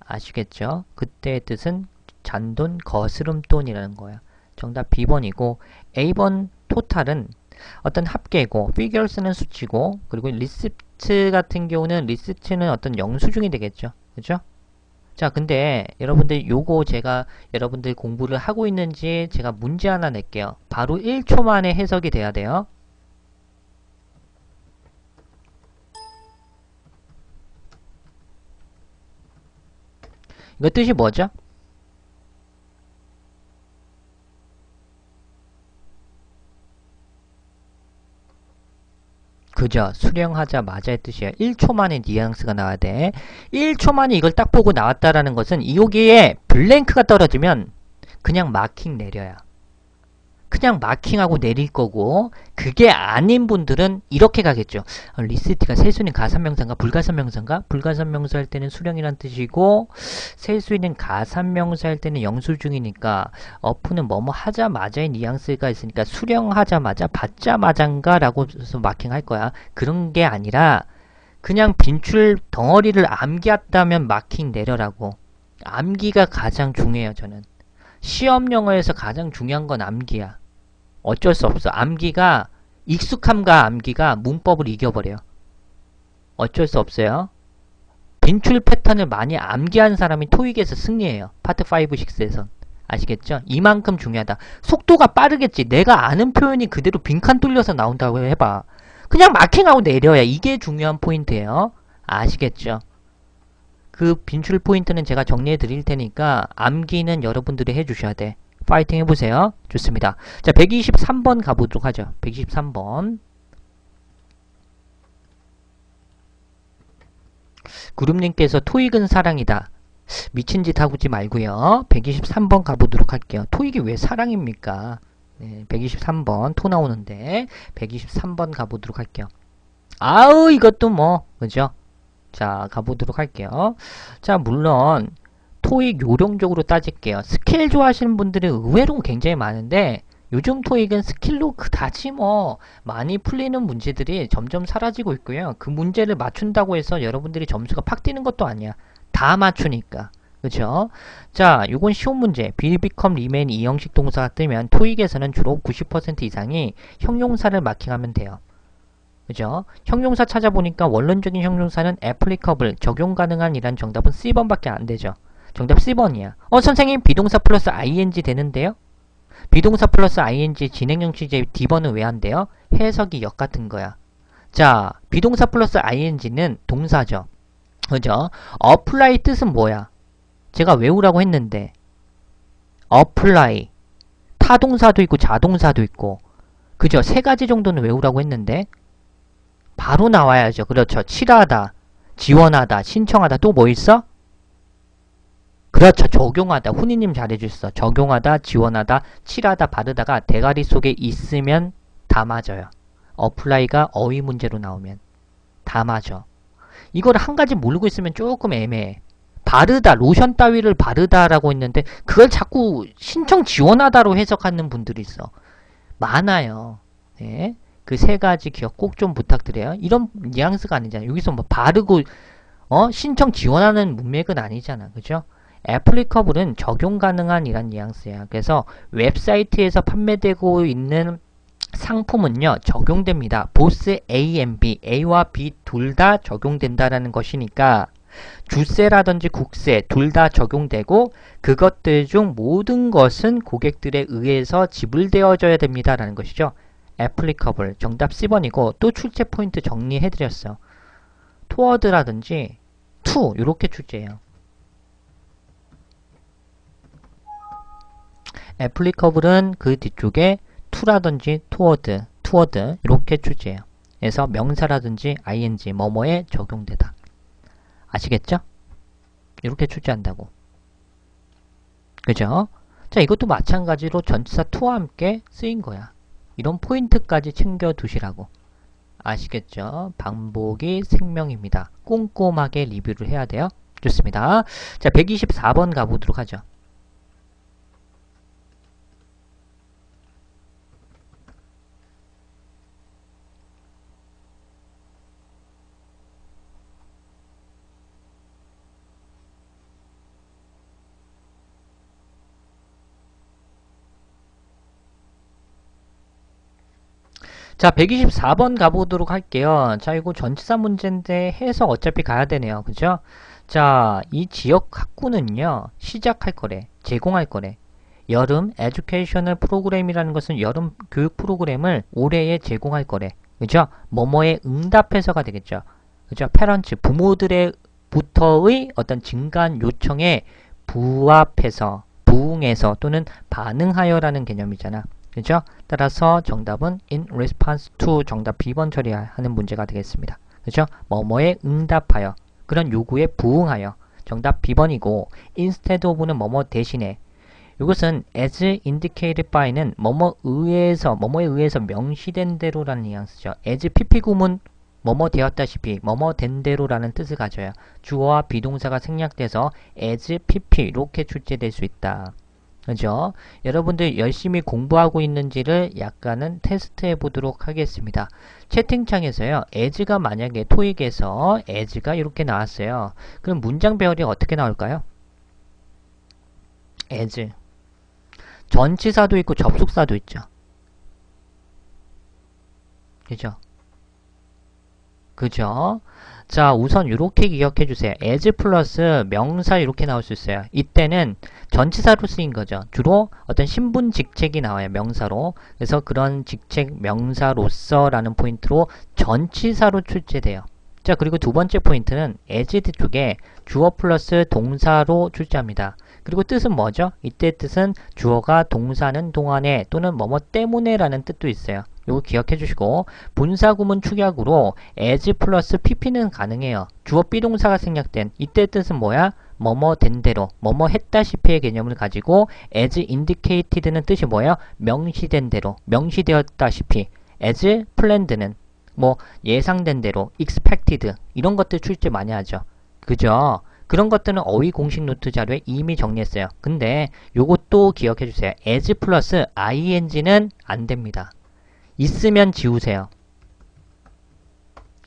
아시겠죠? 그때의 뜻은 잔돈, 거스름돈이라는 거예요. 정답 B번이고 A번 토탈은 어떤 합계고 figures는 수치고 그리고 리시트 같은 경우는 리시트는 어떤 영수증이 되겠죠. 그죠? 자, 근데 여러분들 요거 제가 여러분들 공부를 하고 있는지 제가 문제 하나 낼게요. 바로 1초 만에 해석이 돼야 돼요. 이거 뜻이 뭐죠? 그죠? 수령하자마자의 뜻이에요. 1초 만에 뉘앙스가 나와야 돼. 1초 만에 이걸 딱 보고 나왔다라는 것은 여기에 블랭크가 떨어지면 그냥 마킹 내려야. 그냥 마킹하고 내릴 거고 그게 아닌 분들은 이렇게 가겠죠. 리시트가 셀 수 있는 가산명사인가 불가산명사인가? 불가산명사 할 때는 수령이란 뜻이고 셀 수 있는 가산명사 할 때는 영수증이니까 어프는 뭐뭐 하자마자의 뉘앙스가 있으니까 수령하자마자 받자마자인가 라고 해서 마킹할 거야. 그런 게 아니라 그냥 빈출 덩어리를 암기했다면 마킹 내려라고. 암기가 가장 중요해요. 저는 시험 영어에서 가장 중요한 건 암기야. 어쩔 수 없어. 암기가 익숙함과 암기가 문법을 이겨버려요. 어쩔 수 없어요. 빈출 패턴을 많이 암기한 사람이 토익에서 승리해요. 파트 5, 6에선. 아시겠죠? 이만큼 중요하다. 속도가 빠르겠지. 내가 아는 표현이 그대로 빈칸 뚫려서 나온다고 해봐. 그냥 마킹하고 내려야 이게 중요한 포인트예요. 아시겠죠? 그 빈출 포인트는 제가 정리해 드릴 테니까 암기는 여러분들이 해주셔야 돼. 파이팅 해보세요. 좋습니다. 자, 123번 가보도록 하죠. 123번. 구름님께서 토익은 사랑이다. 미친 짓 하고지 말고요. 123번 가보도록 할게요. 토익이 왜 사랑입니까? 네, 123번 토 나오는데 123번 가보도록 할게요. 아우 이것도 뭐 그죠? 자, 가보도록 할게요. 자, 물론 토익 요령적으로 따질게요. 스킬 좋아하시는 분들이 의외로 굉장히 많은데 요즘 토익은 스킬로 그다지 뭐 많이 풀리는 문제들이 점점 사라지고 있고요. 그 문제를 맞춘다고 해서 여러분들이 점수가 팍 뛰는 것도 아니야. 다 맞추니까. 그죠? 자, 요건 쉬운 문제. be, become, remain 이 형식 동사가 뜨면 토익에서는 주로 90% 이상이 형용사를 마킹하면 돼요. 그죠? 형용사 찾아보니까 원론적인 형용사는 applicable, 적용 가능한 이란 정답은 C번밖에 안 되죠. 정답 C번이야. 선생님 비동사 플러스 ing 되는데요? 비동사 플러스 ing 진행형 취재 D번은 왜 안 돼요? 해석이 역 같은 거야. 자, 비동사 플러스 ing는 동사죠. 그죠? apply 뜻은 뭐야? 제가 외우라고 했는데 apply 타동사도 있고 자동사도 있고 그죠? 세 가지 정도는 외우라고 했는데 바로 나와야죠. 그렇죠. 칠하다, 지원하다, 신청하다 또 뭐 있어? 그렇죠. 적용하다. 훈이님 잘해주셨어. 적용하다, 지원하다, 칠하다, 바르다가 대가리 속에 있으면 다 맞아요. 어플라이가 어휘 문제로 나오면 다 맞아. 이걸 한 가지 모르고 있으면 조금 애매해. 바르다, 로션 따위를 바르다라고 했는데 그걸 자꾸 신청 지원하다로 해석하는 분들이 있어. 많아요. 네. 그 세 가지 기억 꼭 좀 부탁드려요. 이런 뉘앙스가 아니잖아요. 여기서 뭐 바르고 신청 지원하는 문맥은 아니잖아. 그죠? 애플리커블은 적용 가능한 이란 뉘앙스야. 그래서 웹사이트에서 판매되고 있는 상품은요, 적용됩니다. 보스 A and B, A와 B 둘 다 적용된다라는 것이니까 주세라든지 국세 둘 다 적용되고 그것들 중 모든 것은 고객들에 의해서 지불되어져야 됩니다라는 것이죠. applicable 정답 C번이고 또 출제 포인트 정리해드렸어. toward라든지 to 이렇게 출제해요. applicable은 그 뒤쪽에 to라든지 toward 이렇게 출제해요. 그래서 명사라든지 ing 뭐뭐에 적용되다. 아시겠죠? 이렇게 출제한다고. 그죠? 자, 이것도 마찬가지로 전치사 to와 함께 쓰인 거야. 이런 포인트까지 챙겨 두시라고. 아시겠죠? 반복이 생명입니다. 꼼꼼하게 리뷰를 해야 돼요. 좋습니다. 자, 124번 가보도록 하죠. 자, 124번 가보도록 할게요. 자, 이거 전치사 문제인데 해서 어차피 가야 되네요. 그죠? 자, 이 지역 학구는요, 시작할 거래, 제공할 거래. 여름 에듀케이셔널 프로그램이라는 것은 여름 교육 프로그램을 올해에 제공할 거래. 그죠? 뭐뭐에 응답해서가 되겠죠. 그죠? 페런츠, 부모들의 부터의 어떤 증가한 요청에 부합해서, 부응해서 또는 반응하여라는 개념이잖아. 그죠? 따라서 정답은 in response to 정답 B번 처리하는 문제가 되겠습니다. 그죠? 뭐뭐에 응답하여 그런 요구에 부응하여 정답 B번이고 instead of는 뭐뭐 대신에 이것은 as indicated by는 뭐뭐에 의해서 명시된 대로라는 뉘앙스죠. as PP 구문 뭐뭐 되었다시피 뭐뭐 된 대로라는 뜻을 가져요. 주어와 비동사가 생략돼서 as PP 이렇게 출제될 수 있다. 그죠? 여러분들 열심히 공부하고 있는지를 약간은 테스트해 보도록 하겠습니다. 채팅창에서요. as가 만약에 토익에서 as가 이렇게 나왔어요. 그럼 문장 배열이 어떻게 나올까요? as 전치사도 있고 접속사도 있죠. 그죠? 그죠? 자, 우선 이렇게 기억해 주세요. as 플러스 명사 이렇게 나올 수 있어요. 이때는 전치사로 쓰인 거죠. 주로 어떤 신분 직책이 나와요. 명사로. 그래서 그런 직책 명사로서 라는 포인트로 전치사로 출제돼요. 자, 그리고 두 번째 포인트는 as 뒤쪽에 주어 플러스 동사로 출제합니다. 그리고 뜻은 뭐죠? 이때 뜻은 주어가 동사는 동안에 또는 뭐뭐 때문에 라는 뜻도 있어요. 요거 기억해 주시고 분사구문 축약으로 as 플러스 pp는 가능해요. 주어 비동사가 생략된 이때 뜻은 뭐야? 뭐뭐 된 대로 뭐뭐 했다시피의 개념을 가지고 as indicated는 뜻이 뭐예요? 명시된 대로 명시되었다시피 as planned는 뭐 예상된 대로 expected 이런 것들 출제 많이 하죠. 그죠? 그런 것들은 어휘 공식 노트 자료에 이미 정리했어요. 근데 요것도 기억해 주세요. as 플러스 ing는 안 됩니다. 있으면 지우세요.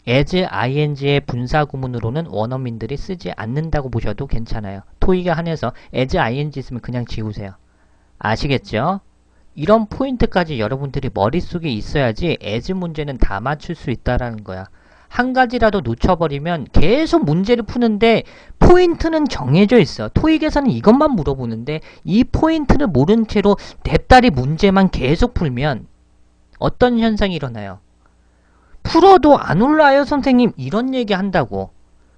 as ing의 분사 구문으로는 원어민들이 쓰지 않는다고 보셔도 괜찮아요. 토익에 한해서 as ing 있으면 그냥 지우세요. 아시겠죠? 이런 포인트까지 여러분들이 머릿속에 있어야지 as 문제는 다 맞출 수 있다라는 거야. 한 가지라도 놓쳐버리면 계속 문제를 푸는데 포인트는 정해져 있어. 토익에서는 이것만 물어보는데 이 포인트를 모른 채로 냅다리 문제만 계속 풀면 어떤 현상이 일어나요? 풀어도 안 올라요 선생님 이런 얘기 한다고.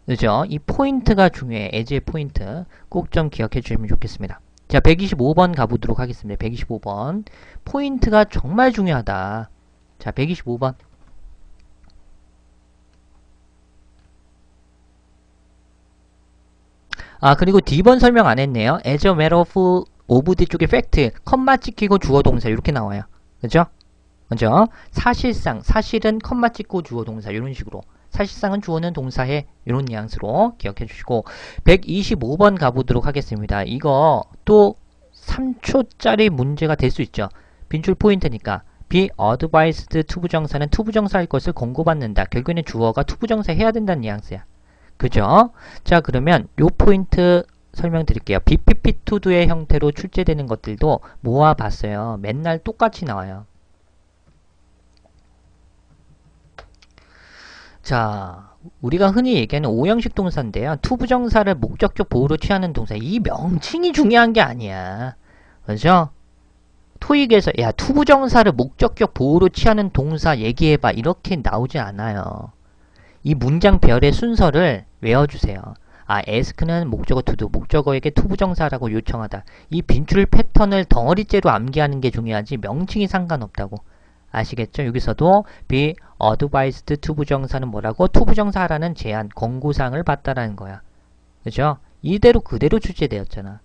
그죠? 이 포인트가 중요해. as의 포인트 꼭 좀 기억해 주시면 좋겠습니다. 자, 125번 가보도록 하겠습니다. 125번 포인트가 정말 중요하다. 자, 125번 그리고 D번 설명 안 했네요. as a matter of 뒤쪽에 fact 컴마 찍히고 주어 동사 이렇게 나와요. 그죠? 먼저 사실상 사실은 컴마 찍고 주어 동사 이런 식으로 사실상은 주어는 동사해 이런 뉘앙스로 기억해 주시고 125번 가보도록 하겠습니다. 이거 또 3초짜리 문제가 될 수 있죠. 빈출 포인트니까 be advised 투부정사는 투부정사일 것을 권고받는다. 결국에는 주어가 투부정사 해야 된다는 뉘앙스야. 그죠? 자, 그러면 요 포인트 설명드릴게요. BPP to도의 형태로 출제되는 것들도 모아봤어요. 맨날 똑같이 나와요. 자, 우리가 흔히 얘기하는 오형식 동사인데요. 투부정사를 목적격 보호로 취하는 동사. 이 명칭이 중요한 게 아니야. 그죠? 토익에서 야 투부정사를 목적격 보호로 취하는 동사 얘기해봐 이렇게 나오지 않아요. 이 문장별의 순서를 외워주세요. 아, ask는 목적어 to, 목적어에게 투부정사라고 요청하다. 이 빈줄 패턴을 덩어리째로 암기하는 게 중요하지 명칭이 상관없다고. 아시겠죠? 여기서도 be advised 투부정사는 뭐라고? 투부정사라는 제안, 권고사항을 받다라는 거야. 그죠? 이대로 그대로 출제되었잖아.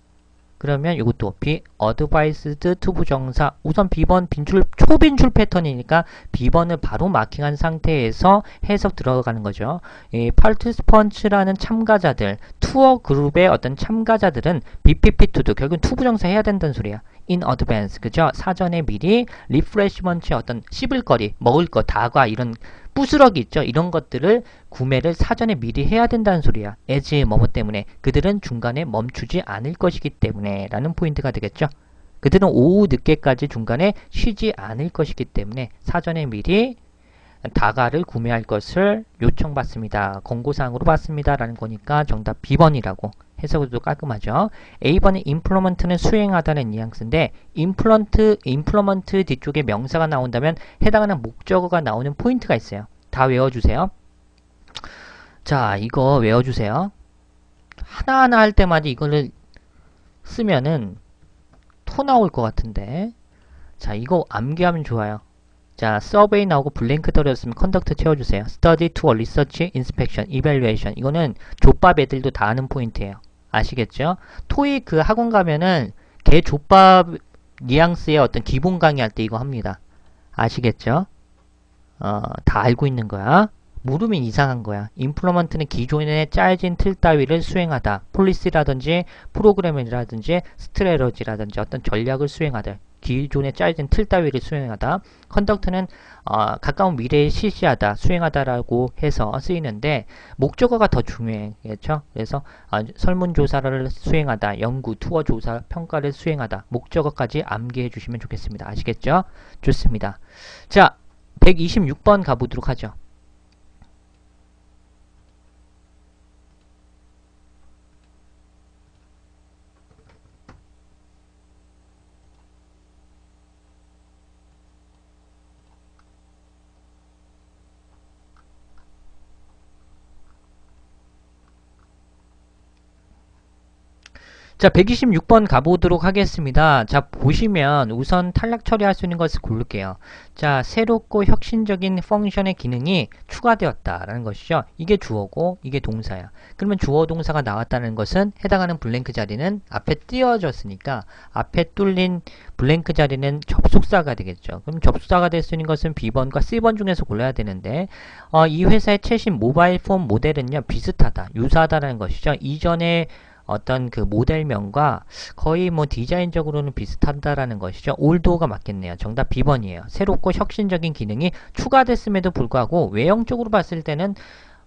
그러면 이것도 be advised 투부정사 우선 B번 빈줄 초빈줄 패턴이니까 B번을 바로 마킹한 상태에서 해석 들어가는 거죠. 이 participant라는 참가자들 투어 그룹의 어떤 참가자들은 BPP2도 결국은 투부정사 해야 된다는 소리야. in advance 그죠? 사전에 미리 refreshment의 어떤 씹을 거리, 먹을 거, 다과 이런 부스러기 있죠? 이런 것들을 구매를 사전에 미리 해야 된다는 소리야. as 뭐뭐 때문에 그들은 중간에 멈추지 않을 것이기 때문에 라는 포인트가 되겠죠. 그들은 오후 늦게까지 중간에 쉬지 않을 것이기 때문에 사전에 미리 다가를 구매할 것을 요청받습니다. 권고사항으로 받습니다. 라는 거니까 정답 B번이라고 해석도 깔끔하죠. A번의 implement는 수행하다는 뉘앙스인데 implement 뒤쪽에 명사가 나온다면 해당하는 목적어가 나오는 포인트가 있어요. 다 외워주세요. 자, 이거 외워주세요. 하나하나 할 때마다 이거를 쓰면은 토 나올 것 같은데 자, 이거 암기하면 좋아요. 자, 서베이 나오고 블랭크 떨어졌으면 컨덕트 채워주세요. study, tour, research, inspection, evaluation 이거는 족밥 애들도 다 아는 포인트예요. 아시겠죠? 토익 그 학원 가면은 개 족밥 뉘앙스의 어떤 기본 강의할 때 이거 합니다. 아시겠죠? 다 알고 있는 거야. 모르면 이상한 거야. 임플로먼트는 기존에 짜여진 틀 따위를 수행하다. 폴리시라든지 프로그램이라든지 스트레러지라든지 어떤 전략을 수행하다. 기존에 짜여진 틀 따위를 수행하다. 컨덕트는 가까운 미래에 실시하다, 수행하다라고 해서 쓰이는데 목적어가 더 중요하겠죠. 그래서 설문조사를 수행하다, 연구, 투어 조사, 평가를 수행하다. 목적어까지 암기해 주시면 좋겠습니다. 아시겠죠? 좋습니다. 자, 126번 가보도록 하죠. 자, 126번 가보도록 하겠습니다. 자, 보시면 우선 탈락 처리할 수 있는 것을 고를게요. 자, 새롭고 혁신적인 펑션의 기능이 추가되었다라는 것이죠. 이게 주어고 이게 동사야. 그러면 주어 동사가 나왔다는 것은 해당하는 블랭크 자리는 앞에 띄워졌으니까 앞에 뚫린 블랭크 자리는 접속사가 되겠죠. 그럼 접속사가 될 수 있는 것은 B번과 C번 중에서 골라야 되는데 이 회사의 최신 모바일 폰 모델은요 비슷하다, 유사하다라는 것이죠. 이전에 어떤 그 모델명과 거의 뭐 디자인적으로는 비슷하다라는 것이죠. 올드가 맞겠네요. 정답 B번이에요. 새롭고 혁신적인 기능이 추가됐음에도 불구하고 외형적으로 봤을 때는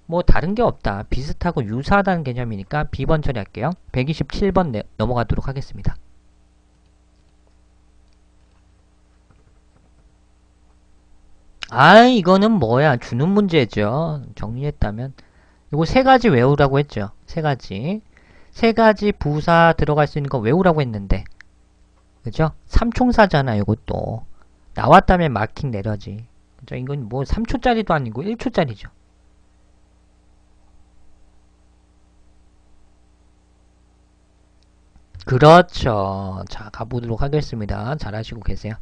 뭐 다른 게 없다. 비슷하고 유사하다는 개념이니까 B번 처리할게요. 127번 넘어가도록 하겠습니다. 이거는 뭐야? 주는 문제죠. 정리했다면. 이거 세 가지 외우라고 했죠. 세 가지. 세 가지 부사 들어갈 수 있는 거 외우라고 했는데 그죠? 삼총사잖아. 이것도 나왔다면 마킹 내려지. 그죠? 이건 뭐 3초짜리도 아니고 1초짜리죠. 그렇죠. 자, 가보도록 하겠습니다. 잘하시고 계세요.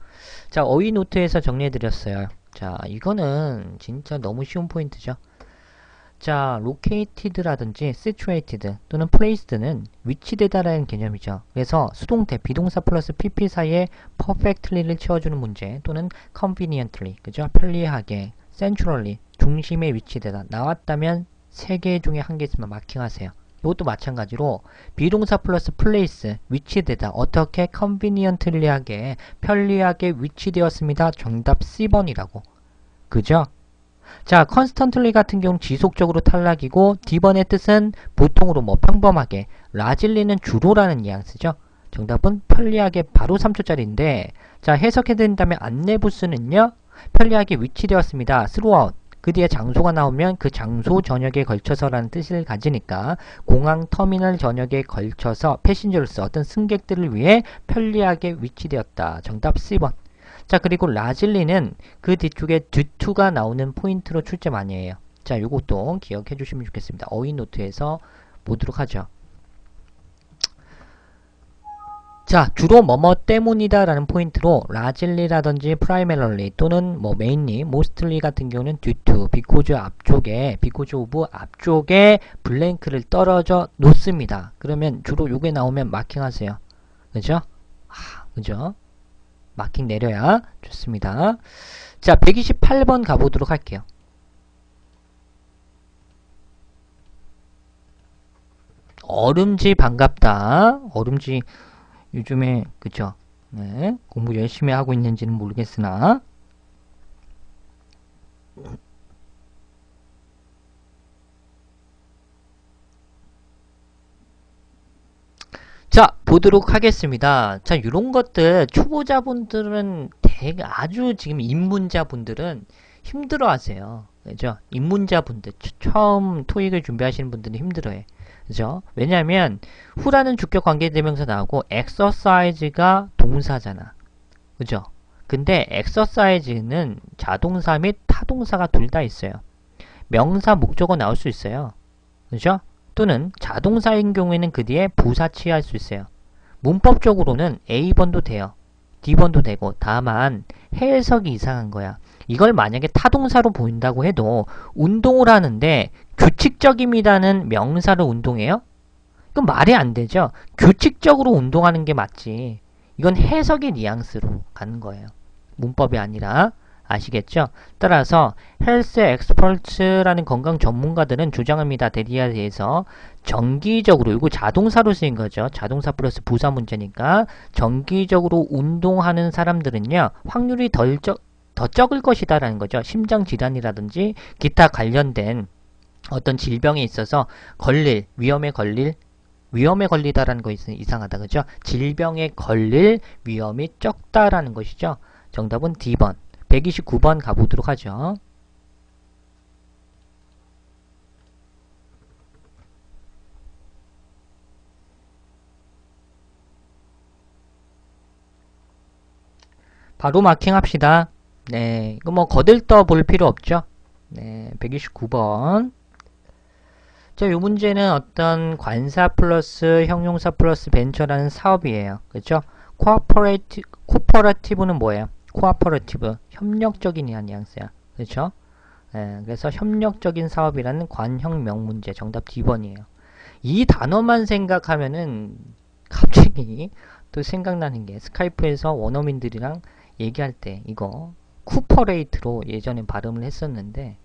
자, 어휘 노트에서 정리해드렸어요. 자, 이거는 진짜 너무 쉬운 포인트죠. 자, located라든지 situated 또는 placed는 위치되다라는 개념이죠. 그래서 수동태, 비동사 플러스 pp 사이에 perfectly를 채워주는 문제 또는 conveniently, 그죠? 편리하게, centrally, 중심에 위치되다. 나왔다면 세 개 중에 한 개 있으면 마킹하세요. 이것도 마찬가지로 비동사 플러스 place, 위치되다. 어떻게? conveniently하게, 편리하게 위치되었습니다. 정답 C번이라고. 그죠? 자, constantly 같은 경우는 지속적으로 탈락이고, D번의 뜻은 보통으로 뭐 평범하게, largely는 주로라는 뉘앙스죠. 정답은 편리하게 바로 3초짜리인데, 자, 해석해드린다면 안내부스는요, 편리하게 위치되었습니다. throughout. 그 뒤에 장소가 나오면 그 장소 전역에 걸쳐서라는 뜻을 가지니까 공항 터미널 전역에 걸쳐서 패신저로서 어떤 승객들을 위해 편리하게 위치되었다. 정답 C번. 자, 그리고 라질리는 그 뒤쪽에 due to가 나오는 포인트로 출제 많이 해요. 자, 요것도 기억해 주시면 좋겠습니다. 어휘 노트에서 보도록 하죠. 자, 주로 뭐뭐 때문이다 라는 포인트로 largely라든지 primarily 또는 뭐 mainly, mostly 같은 경우는 due to, because 앞쪽에, because of 앞쪽에 블랭크를 떨어져 놓습니다. 그러면 주로 요게 나오면 마킹하세요. 그죠? 그죠? 마킹 내려야 좋습니다. 자, 128번 가보도록 할게요. 얼음지 반갑다. 얼음지 요즘에 그죠? 네, 공부 열심히 하고 있는지는 모르겠으나 자, 보도록 하겠습니다. 자, 이런 것들 초보자분들은 되게 아주 지금 입문자분들은 힘들어 하세요. 그죠? 입문자분들 처음 토익을 준비하시는 분들은 힘들어해. 그죠? 왜냐하면 후라는 주격 관계대명사 나오고 exercise가 동사잖아. 그죠? 근데 exercise는 자동사 및 타동사가 둘 다 있어요. 명사 목적어 나올 수 있어요. 그죠? 또는 자동사인 경우에는 그 뒤에 부사 취할 수 있어요. 문법적으로는 A번도 돼요. D번도 되고 다만 해석이 이상한 거야. 이걸 만약에 타동사로 보인다고 해도 운동을 하는데 규칙적입니다는 명사로 운동해요? 그건 말이 안 되죠. 규칙적으로 운동하는 게 맞지. 이건 해석의 뉘앙스로 가는 거예요. 문법이 아니라. 아시겠죠? 따라서 헬스 엑스퍼트라는 건강 전문가들은 주장합니다. 대리에 대해서 정기적으로, 이거 자동사로 쓰인 거죠. 자동사 플러스 부사 문제니까 정기적으로 운동하는 사람들은요 확률이 더 적을 것이다 라는 거죠. 심장질환이라든지 기타 관련된 어떤 질병에 있어서 위험에 걸리다라는 거 이상하다. 그죠? 질병에 걸릴 위험이 적다라는 것이죠. 정답은 D번. 129번 가보도록 하죠. 바로 마킹 합시다. 네, 이거 뭐 거들떠 볼 필요 없죠. 네, 129번. 자, 이 문제는 어떤 관사 플러스 형용사 플러스 벤처라는 사업이에요. 그렇죠? 코퍼레티브는 뭐예요? 코퍼레티브, 협력적인이란 뉘앙스야. 그렇죠? 네, 그래서 협력적인 사업이라는 관형명 문제. 정답 D번이에요. 이 단어만 생각하면은 갑자기 또 생각나는 게 스카이프에서 원어민들이랑 얘기할 때 이거 쿠퍼레이트로 예전에 발음을 했었는데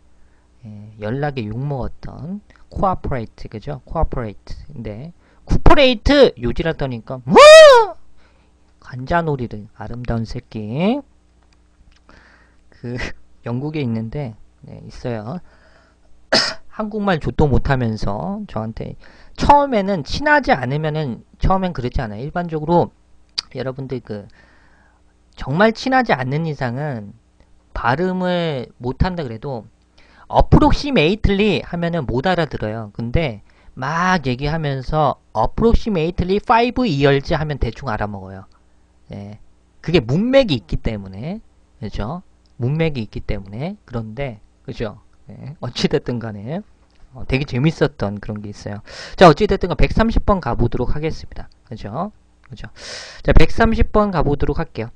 연락에 욕먹었던 코아퍼레이트, 그죠? 코아퍼레이트인데 쿠퍼레이트 요지랐더니까 뭐 관자놀이를 아름다운 새끼 그 영국에 있는데 있어요. 한국말 좆도 못하면서 저한테 처음에는 친하지 않으면은 처음엔 그렇지 않아요. 일반적으로 여러분들 그 정말 친하지 않는 이상은 발음을 못한다 그래도 approximately 하면은 못 알아들어요. 근데 막 얘기하면서 approximately 5 years 하면 대충 알아먹어요. 예. 그게 문맥이 있기 때문에, 그죠? 문맥이 있기 때문에. 그런데, 그죠? 예. 어찌됐든 간에, 되게 재밌었던 그런 게 있어요. 자, 어찌됐든 간 130번 가보도록 하겠습니다. 그죠? 그죠? 자, 130번 가보도록 할게요.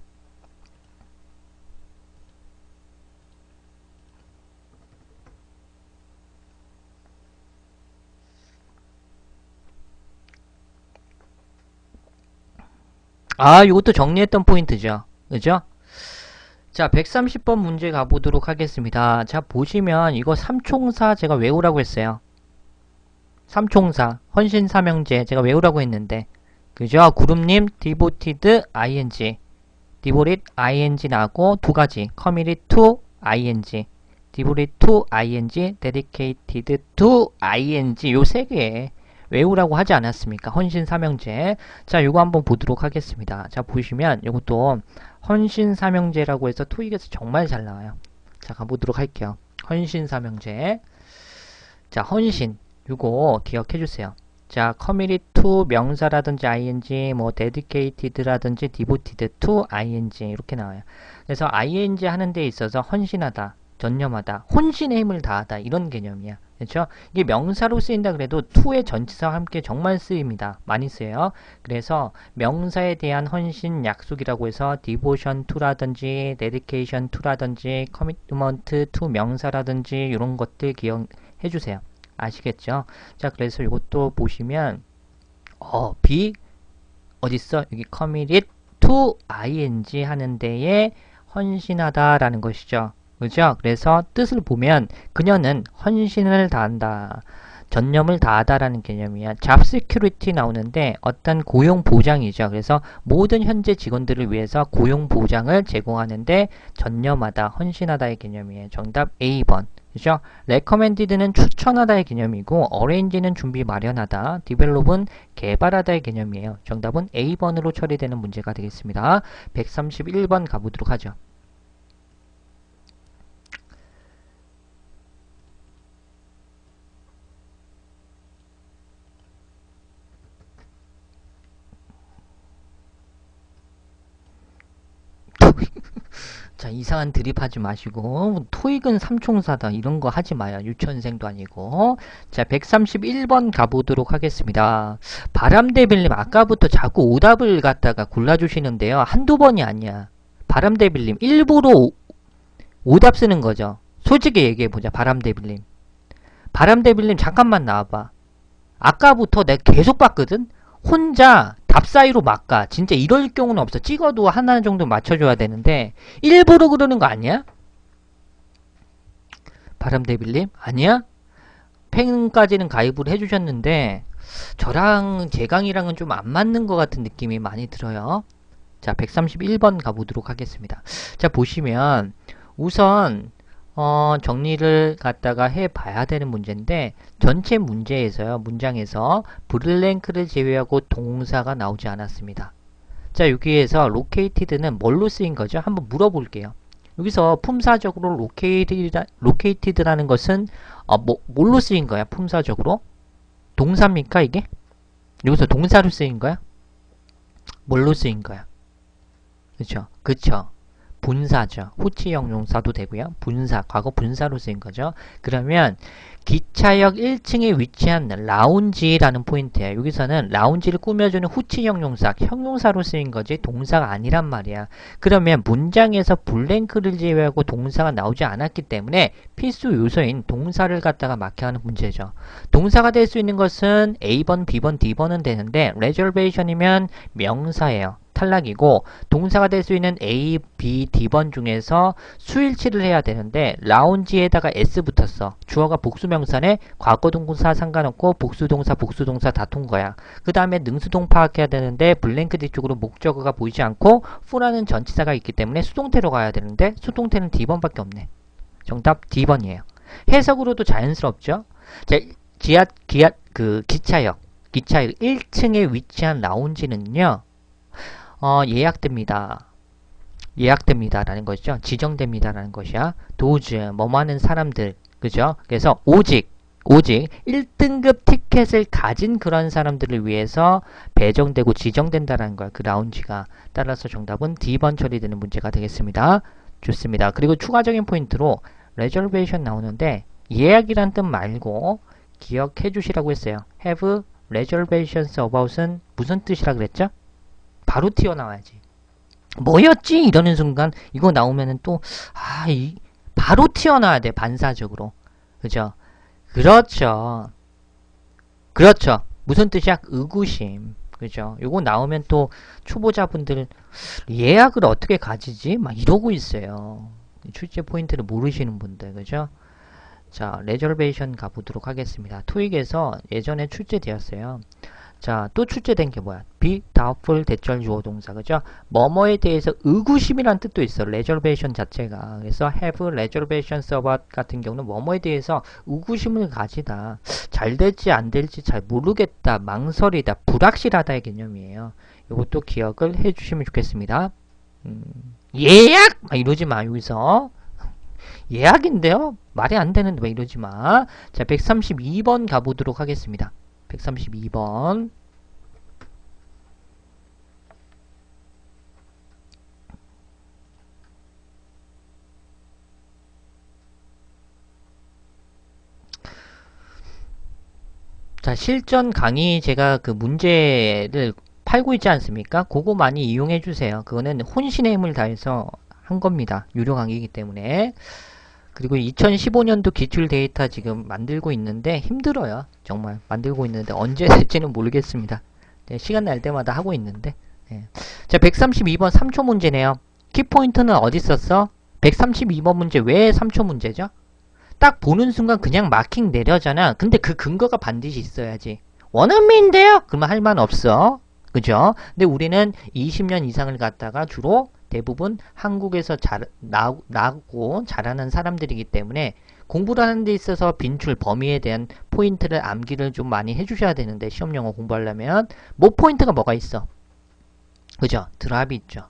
아, 이것도 정리했던 포인트죠. 그죠? 자, 130번 문제 가보도록 하겠습니다. 자, 보시면 이거 삼총사 제가 외우라고 했어요. 삼총사, 헌신삼형제 제가 외우라고 했는데 그죠? 구름님 devoted ing, devoted ing 나고 두 가지 committed to ing, devoted to ing, dedicated to ing 요 세 개 외우라고 하지 않았습니까? 헌신삼형제. 자, 요거 한번 보도록 하겠습니다. 자, 보시면 요것도 헌신삼형제라고 해서 토익에서 정말 잘 나와요. 자, 가보도록 할게요. 헌신삼형제. 자, 헌신. 요거 기억해 주세요. 자, committed to 명사라든지 ing, 뭐 dedicated라든지 devoted to ing 이렇게 나와요. 그래서 ing 하는 데 있어서 헌신하다, 전념하다, 혼신의 힘을 다하다 이런 개념이야. 그렇죠? 이게 명사로 쓰인다 그래도 to의 전치사와 함께 정말 쓰입니다. 많이 쓰여요. 그래서 명사에 대한 헌신 약속이라고 해서 devotion to라든지 dedication to라든지 commitment to 명사라든지 이런 것들 기억해 주세요. 아시겠죠? 자, 그래서 이것도 보시면 be 어딨어? 여기 committed to ing 하는 데에 헌신하다라는 것이죠. 그죠? 그래서 뜻을 보면 그녀는 헌신을 다한다. 전념을 다하다라는 개념이야. job security 나오는데 어떤 고용 보장이죠. 그래서 모든 현재 직원들을 위해서 고용 보장을 제공하는데 전념하다, 헌신하다의 개념이에요. 정답 A번. 그죠? recommended는 추천하다의 개념이고 arrange는 준비 마련하다, develop은 개발하다의 개념이에요. 정답은 A번으로 처리되는 문제가 되겠습니다. 131번 가보도록 하죠. 자, 이상한 드립하지 마시고 토익은 삼총사다 이런 거 하지 마요. 유치원생도 아니고. 자, 131번 가보도록 하겠습니다. 바람대빌님 아까부터 자꾸 오답을 갖다가 골라주시는데요. 한두 번이 아니야. 바람대빌님 일부러 오답 쓰는 거죠. 솔직히 얘기해보자. 바람대빌님 잠깐만 나와봐. 아까부터 내가 계속 봤거든. 혼자 답 사이로 막 가. 진짜 이럴 경우는 없어. 찍어도 하나 정도 맞춰줘야 되는데 일부러 그러는 거 아니야? 바람대빌님? 아니야? 팬까지는 가입을 해주셨는데 저랑 제 강의랑은 좀 안 맞는 것 같은 느낌이 많이 들어요. 자, 131번 가보도록 하겠습니다. 자, 보시면 우선 정리를 갖다가 해봐야 되는 문제인데 전체 문제에서요. 문장에서 블랭크를 제외하고 동사가 나오지 않았습니다. 자, 여기에서 located는 뭘로 쓰인 거죠? 한번 물어볼게요. 여기서 품사적으로 located라는 것은 뭘로 쓰인 거야? 품사적으로? 동사입니까 이게? 여기서 동사로 쓰인 거야? 뭘로 쓰인 거야? 그쵸? 그쵸? 분사죠. 후치 형용사도 되고요. 분사, 과거 분사로 쓰인 거죠. 그러면 기차역 1층에 위치한 라운지라는 포인트예요. 여기서는 라운지를 꾸며주는 후치 형용사로 쓰인 거지 동사가 아니란 말이야. 그러면 문장에서 블랭크를 제외하고 동사가 나오지 않았기 때문에 필수 요소인 동사를 갖다가 막혀하는 문제죠. 동사가 될 수 있는 것은 A번, B번, D번은 되는데 reservation이면 명사예요. 탈락이고 동사가 될 수 있는 A, B, D번 중에서 수일치를 해야 되는데 라운지에다가 S 붙었어. 주어가 복수명사네. 과거동사 상관없고 복수동사 다 통거야. 그 다음에 능수동 파악해야 되는데 블랭크 뒤쪽으로 목적어가 보이지 않고 fu라는 전치사가 있기 때문에 수동태로 가야 되는데 수동태는 D번밖에 없네. 정답 D번이에요. 해석으로도 자연스럽죠. 자, 기차역 1층에 위치한 라운지는요. 예약됩니다라는 것이죠. 지정됩니다라는 것이야. 도즈, 뭐하는 사람들, 그죠? 그래서 오직 1등급 티켓을 가진 그런 사람들을 위해서 배정되고 지정된다라는 거야. 그 라운지가. 따라서 정답은 D번 처리되는 문제가 되겠습니다. 좋습니다. 그리고 추가적인 포인트로 reservation 나오는데 예약이란 뜻 말고 기억해 주시라고 했어요. have reservations about은 무슨 뜻이라 그랬죠? 바로 튀어나와야지. 뭐였지? 이러는 순간 이거 나오면은 또 바로 튀어나와야 돼. 반사적으로. 그죠? 그렇죠. 무슨 뜻이야? 의구심. 그죠? 요거 나오면 또 초보자분들 예약을 어떻게 가지지? 막 이러고 있어요. 출제 포인트를 모르시는 분들. 그죠? 자, 레저베이션 가보도록 하겠습니다. 토익에서 예전에 출제되었어요. 자, 또 출제된 게 뭐야? be doubtful 대절 주어 동사, 그죠? 뭐뭐에 대해서 의구심이란 뜻도 있어. reservation 자체가. 그래서 have reservations about 같은 경우는 뭐뭐에 대해서 의구심을 가지다. 잘 될지 안 될지 잘 모르겠다. 망설이다. 불확실하다의 개념이에요. 이것도 기억을 해주시면 좋겠습니다. 예약! 막 이러지 마, 여기서. 예약인데요? 말이 안 되는데 왜 이러지 마. 자, 132번 가보도록 하겠습니다. 132번. 자, 실전 강의 제가 그 문제를 팔고 있지 않습니까? 그거 많이 이용해 주세요. 그거는 혼신의 힘을 다해서 한 겁니다. 유료 강의이기 때문에. 그리고 2015년도 기출 데이터 지금 만들고 있는데 힘들어요. 정말 만들고 있는데 언제 될지는 모르겠습니다. 네, 시간 날 때마다 하고 있는데. 네. 자, 132번 3초 문제네요. 키포인트는 어디 썼어? 132번 문제 왜 3초 문제죠? 딱 보는 순간 그냥 마킹 내려잖아. 근데 그 근거가 반드시 있어야지. 원어민인데요? 그러면 할 말 없어. 그죠? 근데 우리는 20년 이상을 갖다가 주로 대부분 한국에서 나고 자라는 사람들이기 때문에 공부를 하는 데 있어서 빈출 범위에 대한 포인트를 암기를 좀 많이 해주셔야 되는데 시험 영어 공부하려면 뭐 포인트가 뭐가 있어? 그죠? 드랍이 있죠.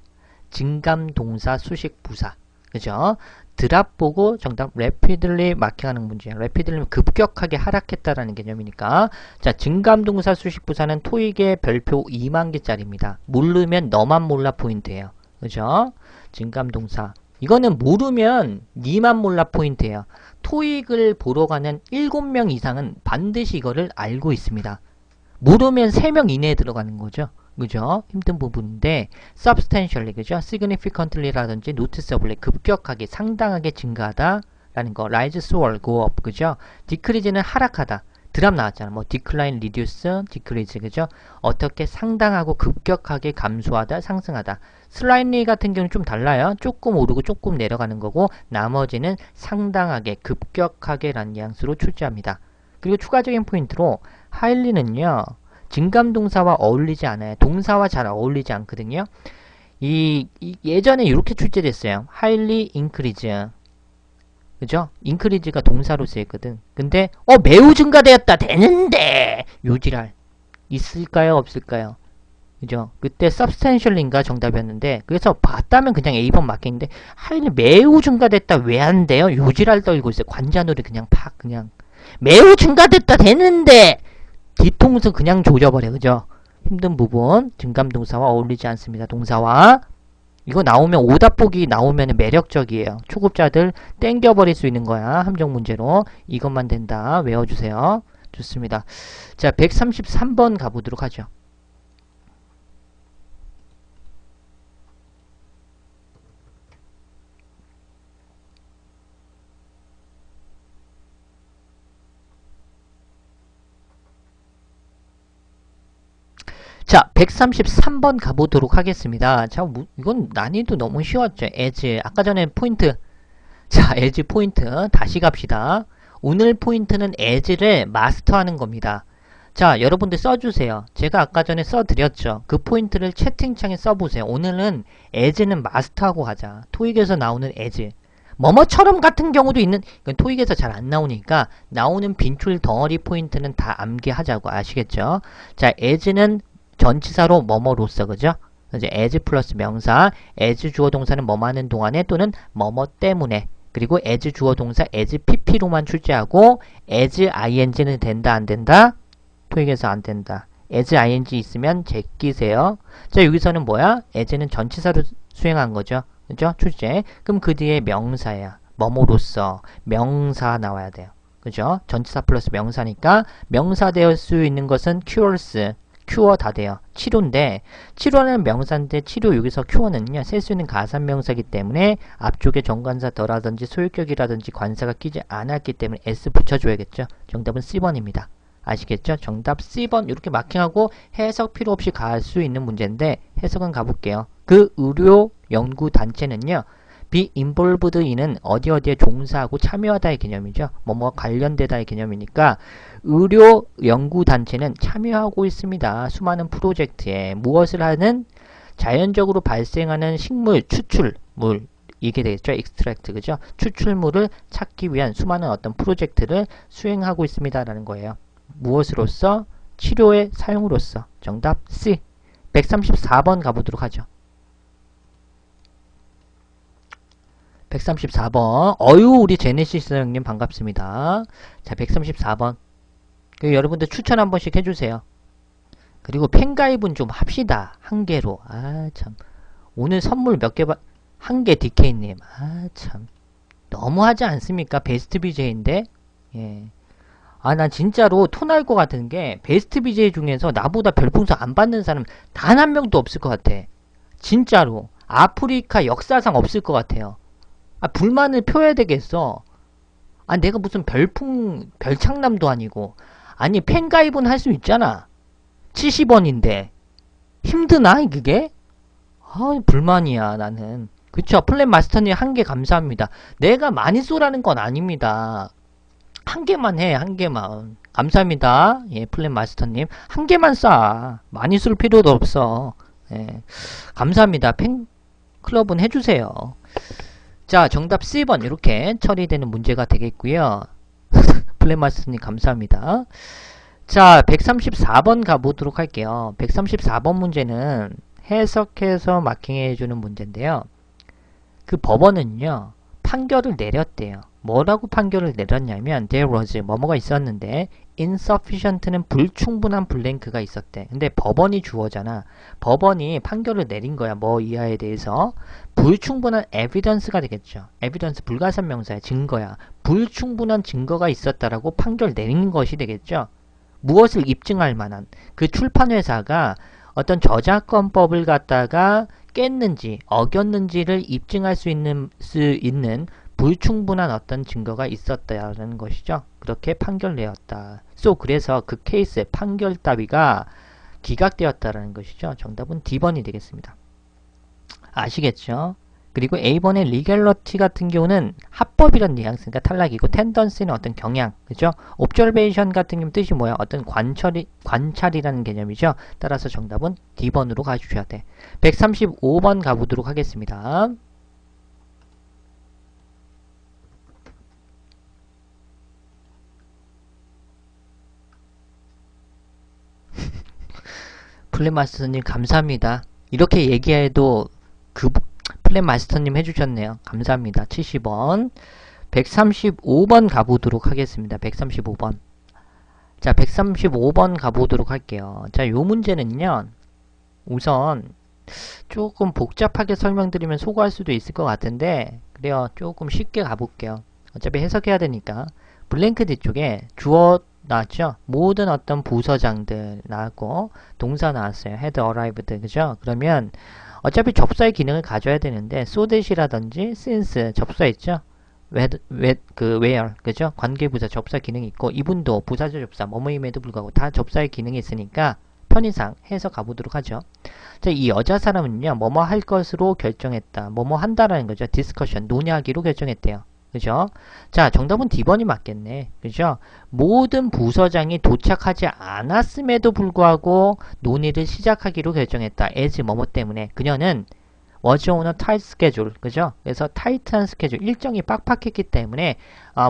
증감 동사 수식 부사. 그죠? 드랍 보고 정답 rapidly 마킹하는 문제야. rapidly 급격하게 하락했다라는 개념이니까. 자, 증감동사 수식부사는 토익의 별표 2만 개짜리입니다. 모르면 너만 몰라 포인트예요. 그죠? 증감동사. 이거는 모르면 니만 몰라 포인트예요. 토익을 보러 가는 7명 이상은 반드시 이거를 알고 있습니다. 모르면 3명 이내에 들어가는 거죠. 그죠? 힘든 부분인데 substantially, 그죠? significantly라든지 noticeably, 급격하게, 상당하게 증가하다 라는 거. rise, soar, go up, 그죠? decrease는 하락하다. 드랍 나왔잖아. 뭐 decline, reduce, decrease, 그죠? 어떻게 상당하고 급격하게 감소하다, 상승하다. slightly 같은 경우는 좀 달라요. 조금 오르고 조금 내려가는 거고 나머지는 상당하게, 급격하게 라는 뉘앙스로 출제합니다. 그리고 추가적인 포인트로 highly는요. 증감동사와 어울리지 않아요. 동사와 잘 어울리지 않거든요. 예전에 이렇게 출제됐어요. highly increase. 그죠? increase가 동사로 쓰였거든. 근데 매우 증가되었다. 되는데 요지랄 있을까요? 없을까요? 그죠? 그때 substantial인가 정답이었는데 그래서 봤다면 그냥 A번 맞겠는데 highly 매우 증가됐다. 왜 안 돼요? 요지랄 떨고 있어요. 관자놀이 그냥 팍 그냥 매우 증가됐다. 되는데 뒤통수 그냥 조져버려. 그죠? 힘든 부분 증감동사와 어울리지 않습니다. 동사와. 이거 나오면 오답 보기 나오면 매력적이에요. 초급자들 땡겨버릴 수 있는 거야. 함정 문제로. 이것만 된다. 외워주세요. 좋습니다. 자, 133번 가보도록 하죠. 자, 133번 가보도록 하겠습니다. 자, 이건 난이도 너무 쉬웠죠. as. 아까 전에 포인트. 자, as 포인트. 다시 갑시다. 오늘 포인트는 as를 마스터하는 겁니다. 자, 여러분들 써주세요. 제가 아까 전에 써드렸죠. 그 포인트를 채팅창에 써보세요. 오늘은 as는 마스터하고 가자. 토익에서 나오는 as. 뭐뭐처럼 같은 경우도 있는, 이건 토익에서 잘 안 나오니까 나오는 빈출 덩어리 포인트는 다 암기하자고. 아시겠죠? 자, as는 전치사로 뭐뭐로써, 그죠? 이제 as 플러스 명사, as 주어 동사는 뭐뭐 하는 동안에 또는 뭐뭐 때문에, 그리고 as 주어 동사 as pp로만 출제하고 as ing는 된다 안 된다? 토익에서 안 된다. as ing 있으면 제끼세요. 자, 여기서는 뭐야? as는 전치사로 수행한 거죠. 그죠? 출제. 그럼 그 뒤에 명사야. 뭐뭐로써 명사 나와야 돼요. 그죠? 전치사 플러스 명사니까 명사 되어 수 있는 것은 cures, 큐어 다 돼요. 치료인데 치료는 명사인데 치료 여기서 큐어는요. 쓸 수 있는 가산명사이기 때문에 앞쪽에 정관사 더라든지 소유격이라든지 관사가 끼지 않았기 때문에 S 붙여줘야겠죠. 정답은 C번입니다. 아시겠죠? 정답 C번 이렇게 마킹하고 해석 필요 없이 갈 수 있는 문제인데 해석은 가볼게요. 그 의료 연구 단체는요. be involved in은 어디 어디에 종사하고 참여하다의 개념이죠. 뭐뭐 관련되다의 개념이니까 의료 연구 단체는 참여하고 있습니다. 수많은 프로젝트에 무엇을 하는 자연적으로 발생하는 식물 추출물 이게 되겠죠. extract 그죠? 추출물을 찾기 위한 수많은 어떤 프로젝트를 수행하고 있습니다라는 거예요. 무엇으로써? 치료의 사용으로서. 정답 C. 134번 가보도록 하죠. 134번. 어유 우리 제네시스 형님 반갑습니다. 자, 134번. 여러분들 추천 한 번씩 해주세요. 그리고 팬가입은 좀 합시다. 한 개로. 아, 참. 오늘 선물 몇 개 한 개 DK님. 아, 참. 너무하지 않습니까? 베스트 BJ인데? 예. 아, 난 진짜로 토 날 것 같은 게, 베스트 BJ 중에서 나보다 별풍선 안 받는 사람 단 한 명도 없을 것 같아. 진짜로. 아프리카 역사상 없을 것 같아요. 아, 불만을 표해야 되겠어. 아, 내가 무슨 별창남도 아니고. 아니, 팬가입은 할 수 있잖아. 70원인데. 힘드나, 그게? 아, 불만이야, 나는. 그쵸? 플랜 마스터님 한 개 감사합니다. 내가 많이 쏘라는 건 아닙니다. 한 개만 해, 한 개만. 감사합니다. 예, 플랜 마스터님. 한 개만 쏴. 많이 쏠 필요도 없어. 예, 감사합니다. 팬클럽은 해주세요. 자, 정답 C번 이렇게 처리되는 문제가 되겠고요. 플랜 마스터님 감사합니다. 자, 134번 가보도록 할게요. 134번 문제는 해석해서 마킹해주는 문제인데요. 그 법원은요, 판결을 내렸대요. 뭐라고 판결을 내렸냐면 there was 뭐뭐가 있었는데 insufficient는 불충분한 블랭크가 있었대. 근데 법원이 주어잖아. 법원이 판결을 내린 거야. 뭐 이하에 대해서 불충분한 evidence가 되겠죠. evidence 불가산명사야. 증거야. 불충분한 증거가 있었다라고 판결 내린 것이 되겠죠. 무엇을 입증할 만한 그 출판회사가 어떤 저작권법을 갖다가 깼는지 어겼는지를 입증할 수 있는 불충분한 어떤 증거가 있었다는 것이죠. 그렇게 판결 내었다. 그래서 그 케이스의 판결 따위가 기각되었다라는 것이죠. 정답은 D번이 되겠습니다. 아시겠죠? 그리고 A번의 리갤러티 같은 경우는 합법이란 뉘앙스니까 탈락이고 텐던시는 어떤 경향, 그죠? 옵저베이션 같은 경우 뜻이 뭐야? 어떤 관찰이라는 개념이죠. 따라서 정답은 D번으로 가주셔야 돼. 135번 가보도록 하겠습니다. 플랜마스터님 감사합니다. 이렇게 얘기해도 플랜마스터님 해주셨네요. 감사합니다. 70원 135번 가보도록 하겠습니다. 135번. 자, 135번 가보도록 할게요. 자, 요 문제는요, 우선 조금 복잡하게 설명드리면 소거할 수도 있을 것 같은데, 그래요. 조금 쉽게 가볼게요. 어차피 해석해야 되니까. 블랭크 뒤쪽에 주어 나왔죠? 모든 어떤 부서장들 나왔고, 동사 나왔어요. had arrived, 그죠? 그러면 어차피 접사의 기능을 가져야 되는데 so that이라든지 since 접사 있죠? where 그죠? 관계부사 접사 기능이 있고 이분도 부사절 접사 뭐뭐임에도 불구하고 다 접사의 기능이 있으니까 편의상 해서 가보도록 하죠. 자, 이 여자 사람은요 뭐뭐 할 것으로 결정했다. 뭐뭐 한다라는 거죠. 디스커션 논의하기로 결정했대요. 그죠? 자, 정답은 D번이 맞겠네. 그죠? 모든 부서장이 도착하지 않았음에도 불구하고 논의를 시작하기로 결정했다. as 뭐뭐 때문에. 그녀는 was on a tight schedule. 그죠? 그래서 타이트한 스케줄, 일정이 빡빡했기 때문에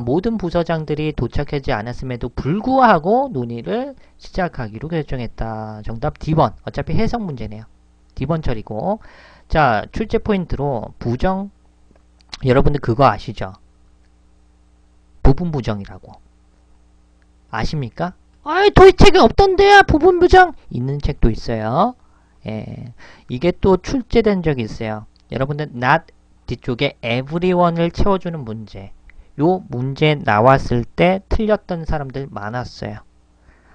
모든 부서장들이 도착하지 않았음에도 불구하고 논의를 시작하기로 결정했다. 정답 D번. 어차피 해석 문제네요. D번 처리고. 자, 출제 포인트로 부정, 여러분들 그거 아시죠? 부분 부정이라고. 아십니까? 아이, 도입책이 없던데요. 부분 부정 있는 책도 있어요. 예, 이게 또 출제된 적이 있어요. 여러분들 not 뒤쪽에 everyone을 채워주는 문제. 요 문제 나왔을 때 틀렸던 사람들 많았어요.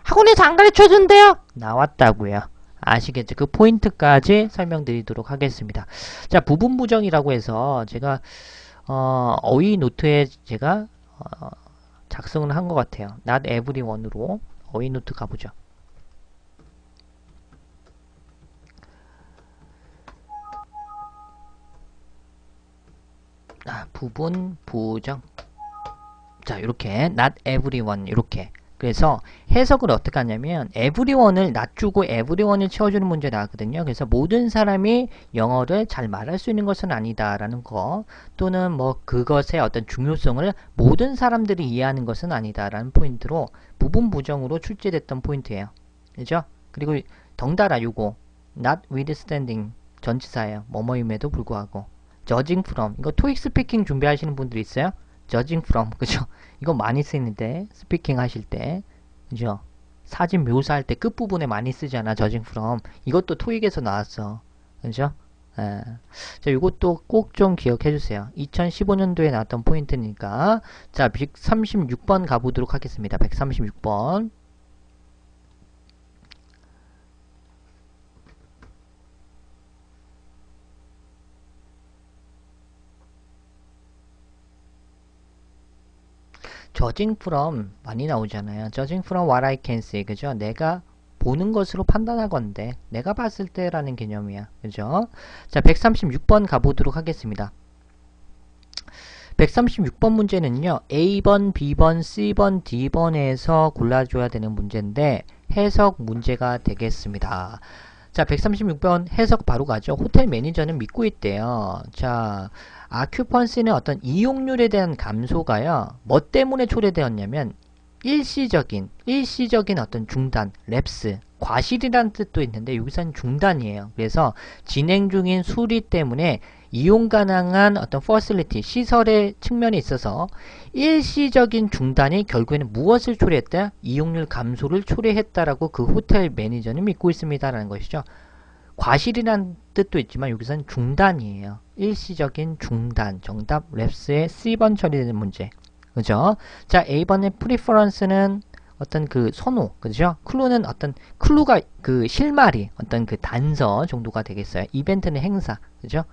학원에서 안 가르쳐준대요. 나왔다고요. 아시겠죠? 그 포인트까지 설명드리도록 하겠습니다. 자, 부분 부정이라고 해서 제가 어휘 노트에 제가 작성을 한 것 같아요. not everyone으로 어휘 노트 가보죠. 부분 부정. 자, 이렇게 not everyone 이렇게. 그래서 해석을 어떻게 하냐면 everyone을 낮추고 everyone을 채워주는 문제 나왔거든요. 그래서 모든 사람이 영어를 잘 말할 수 있는 것은 아니다 라는 거, 또는 뭐 그것의 어떤 중요성을 모든 사람들이 이해하는 것은 아니다 라는 포인트로 부분 부정으로 출제됐던 포인트예요. 그죠? 그리고 덩달아 요거 not withstanding 전치사예요. 뭐뭐임에도 불구하고. judging from, 이거 토익 스피킹 준비하시는 분들 있어요? judging from, 그죠? 이거 많이 쓰이는데 스피킹 하실 때, 그죠? 사진 묘사할 때 끝부분에 많이 쓰잖아, judging from. 이것도 토익에서 나왔어, 그죠? 예. 자, 이것도 꼭 좀 기억해 주세요. 2015년도에 나왔던 포인트니까. 자, 136번 가보도록 하겠습니다. 136번. judging from 많이 나오잖아요. judging from what I can see, 그죠? 내가 보는 것으로 판단하건대, 내가 봤을 때라는 개념이야, 그죠? 자, 136번 가보도록 하겠습니다. 136번 문제는요, A번, B번, C번, D번에서 골라줘야 되는 문제인데 해석 문제가 되겠습니다. 자, 136번 해석 바로 가죠. 호텔 매니저는 믿고 있대요. 자, 아큐펀시는 어떤 이용률에 대한 감소가요. 뭐 때문에 초래되었냐면 일시적인 어떤 중단, 랩스, 과실이라는 뜻도 있는데 여기서는 중단이에요. 그래서 진행 중인 수리 때문에 이용 가능한 어떤 퍼실리티, 시설의 측면에 있어서 일시적인 중단이 결국에는 무엇을 초래했다? 이용률 감소를 초래했다라고 그 호텔 매니저는 믿고 있습니다라는 것이죠. 과실이라는 뜻도 있지만 여기서는 중단이에요. 일시적인 중단. 정답 랩스의 C번 처리되는 문제. 그죠? 자, A번의 preference는 어떤 그 선호, 그죠? 클루는 어떤, 클루가 그 실마리, 어떤 그 단서 정도가 되겠어요. 이벤트는 행사, 그죠?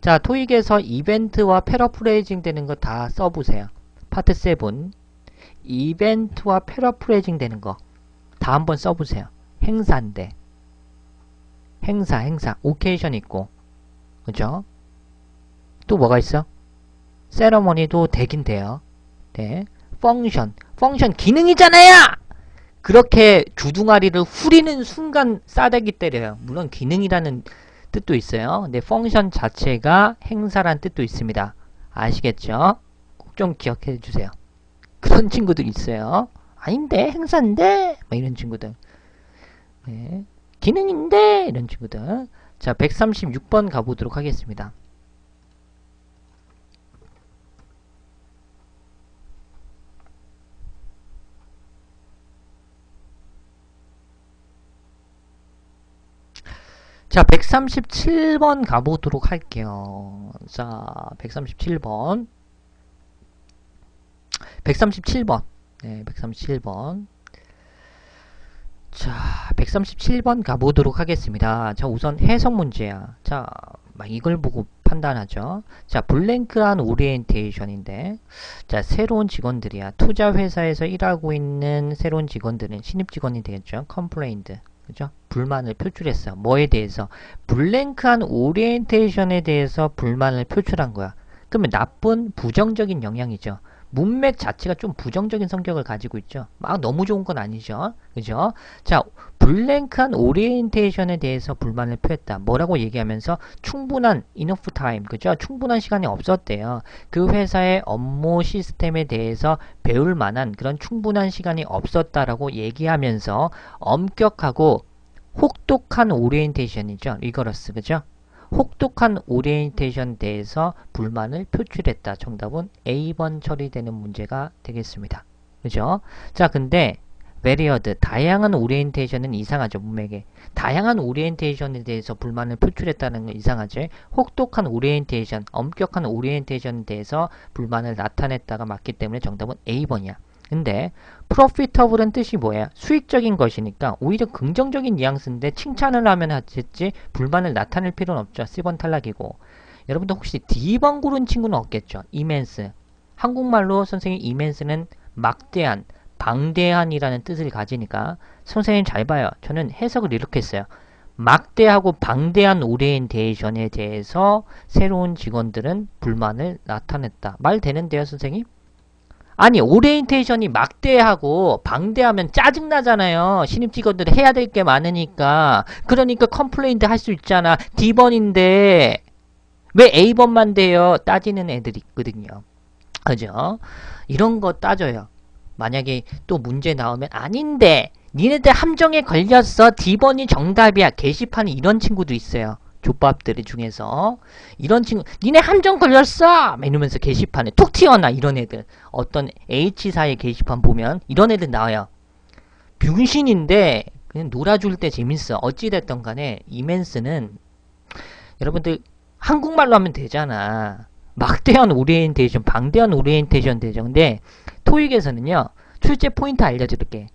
자, 토익에서 이벤트와 패러프레이징 되는 거 다 써보세요. 파트 7. 이벤트와 패러프레이징 되는 거 다 한번 써보세요. 행사인데. 행사, 오케이션 있고, 그죠? 또 뭐가 있어? 세러머니도 되긴 돼요. 네. 펑션 기능이잖아요! 그렇게 주둥아리를 후리는 순간 싸대기 때려요. 물론 기능이라는 뜻도 있어요. 근데 펑션 자체가 행사란 뜻도 있습니다. 아시겠죠? 꼭 좀 기억해 주세요. 그런 친구들 있어요. 아닌데, 행사인데? 막 이런 친구들. 네. 기능인데? 이런 친구들. 자, 136번 가보도록 하겠습니다. 자, 137번 가보도록 할게요. 자, 137번. 137번. 네, 137번. 자, 137번 가보도록 하겠습니다. 자, 우선 해석 문제야. 자, 막 이걸 보고 판단하죠. 자, 블랭크한 오리엔테이션인데, 자, 새로운 직원들이야. 투자 회사에서 일하고 있는 새로운 직원들은 신입 직원이 되겠죠. 컴플레인드. 그죠? 불만을 표출했어. 뭐에 대해서? 블랭크한 오리엔테이션에 대해서 불만을 표출한 거야. 그러면 나쁜 부정적인 영향이죠. 문맥 자체가 좀 부정적인 성격을 가지고 있죠. 막 너무 좋은 건 아니죠. 그죠? 자, 블랭크한 오리엔테이션에 대해서 불만을 표했다. 뭐라고 얘기하면서 충분한 enough time, 그죠? 충분한 시간이 없었대요. 그 회사의 업무 시스템에 대해서 배울 만한 그런 충분한 시간이 없었다라고 얘기하면서 엄격하고 혹독한 오리엔테이션이죠. 리거러스, 그죠? 혹독한 오리엔테이션에 대해서 불만을 표출했다. 정답은 A번 처리되는 문제가 되겠습니다. 그죠? 자, 근데 varied, 다양한 오리엔테이션은 이상하죠. 문맥에. 다양한 오리엔테이션에 대해서 불만을 표출했다는 건 이상하죠. 혹독한 오리엔테이션, 엄격한 오리엔테이션에 대해서 불만을 나타냈다가 맞기 때문에 정답은 A번이야. 근데 profitable은 뜻이 뭐야? 수익적인 것이니까 오히려 긍정적인 뉘앙스인데 칭찬을 하면 하겠지 불만을 나타낼 필요는 없죠. C번 탈락이고. 여러분들 혹시 D번 고른 친구는 없겠죠? immense. 한국말로 선생님 immense는 막대한, 방대한이라는 뜻을 가지니까 선생님 잘 봐요. 저는 해석을 이렇게 했어요. 막대하고 방대한 오리엔테이션에 대해서 새로운 직원들은 불만을 나타냈다. 말 되는데요, 선생님? 아니, 오리엔테이션이 막대하고 방대하면 짜증나잖아요. 신입 직원들이 해야 될 게 많으니까. 그러니까 컴플레인트 할 수 있잖아. D번인데 왜 A번만 돼요? 따지는 애들이 있거든요. 그죠? 이런 거 따져요. 만약에 또 문제 나오면 아닌데 니네들 함정에 걸렸어. D번이 정답이야. 게시판에 이런 친구도 있어요. 족밥들 중에서 이런 친구 니네 함정 걸렸어 이러면서 게시판에 툭 튀어나. 이런 애들 어떤 H사의 게시판 보면 이런 애들 나와요. 병신인데 그냥 놀아줄 때 재밌어. 어찌됐든 간에 이멘스는 여러분들 한국말로 하면 되잖아. 막대한 오리엔테이션, 방대한 오리엔테이션 되죠. 근데 토익에서는요, 출제 포인트 알려드릴게.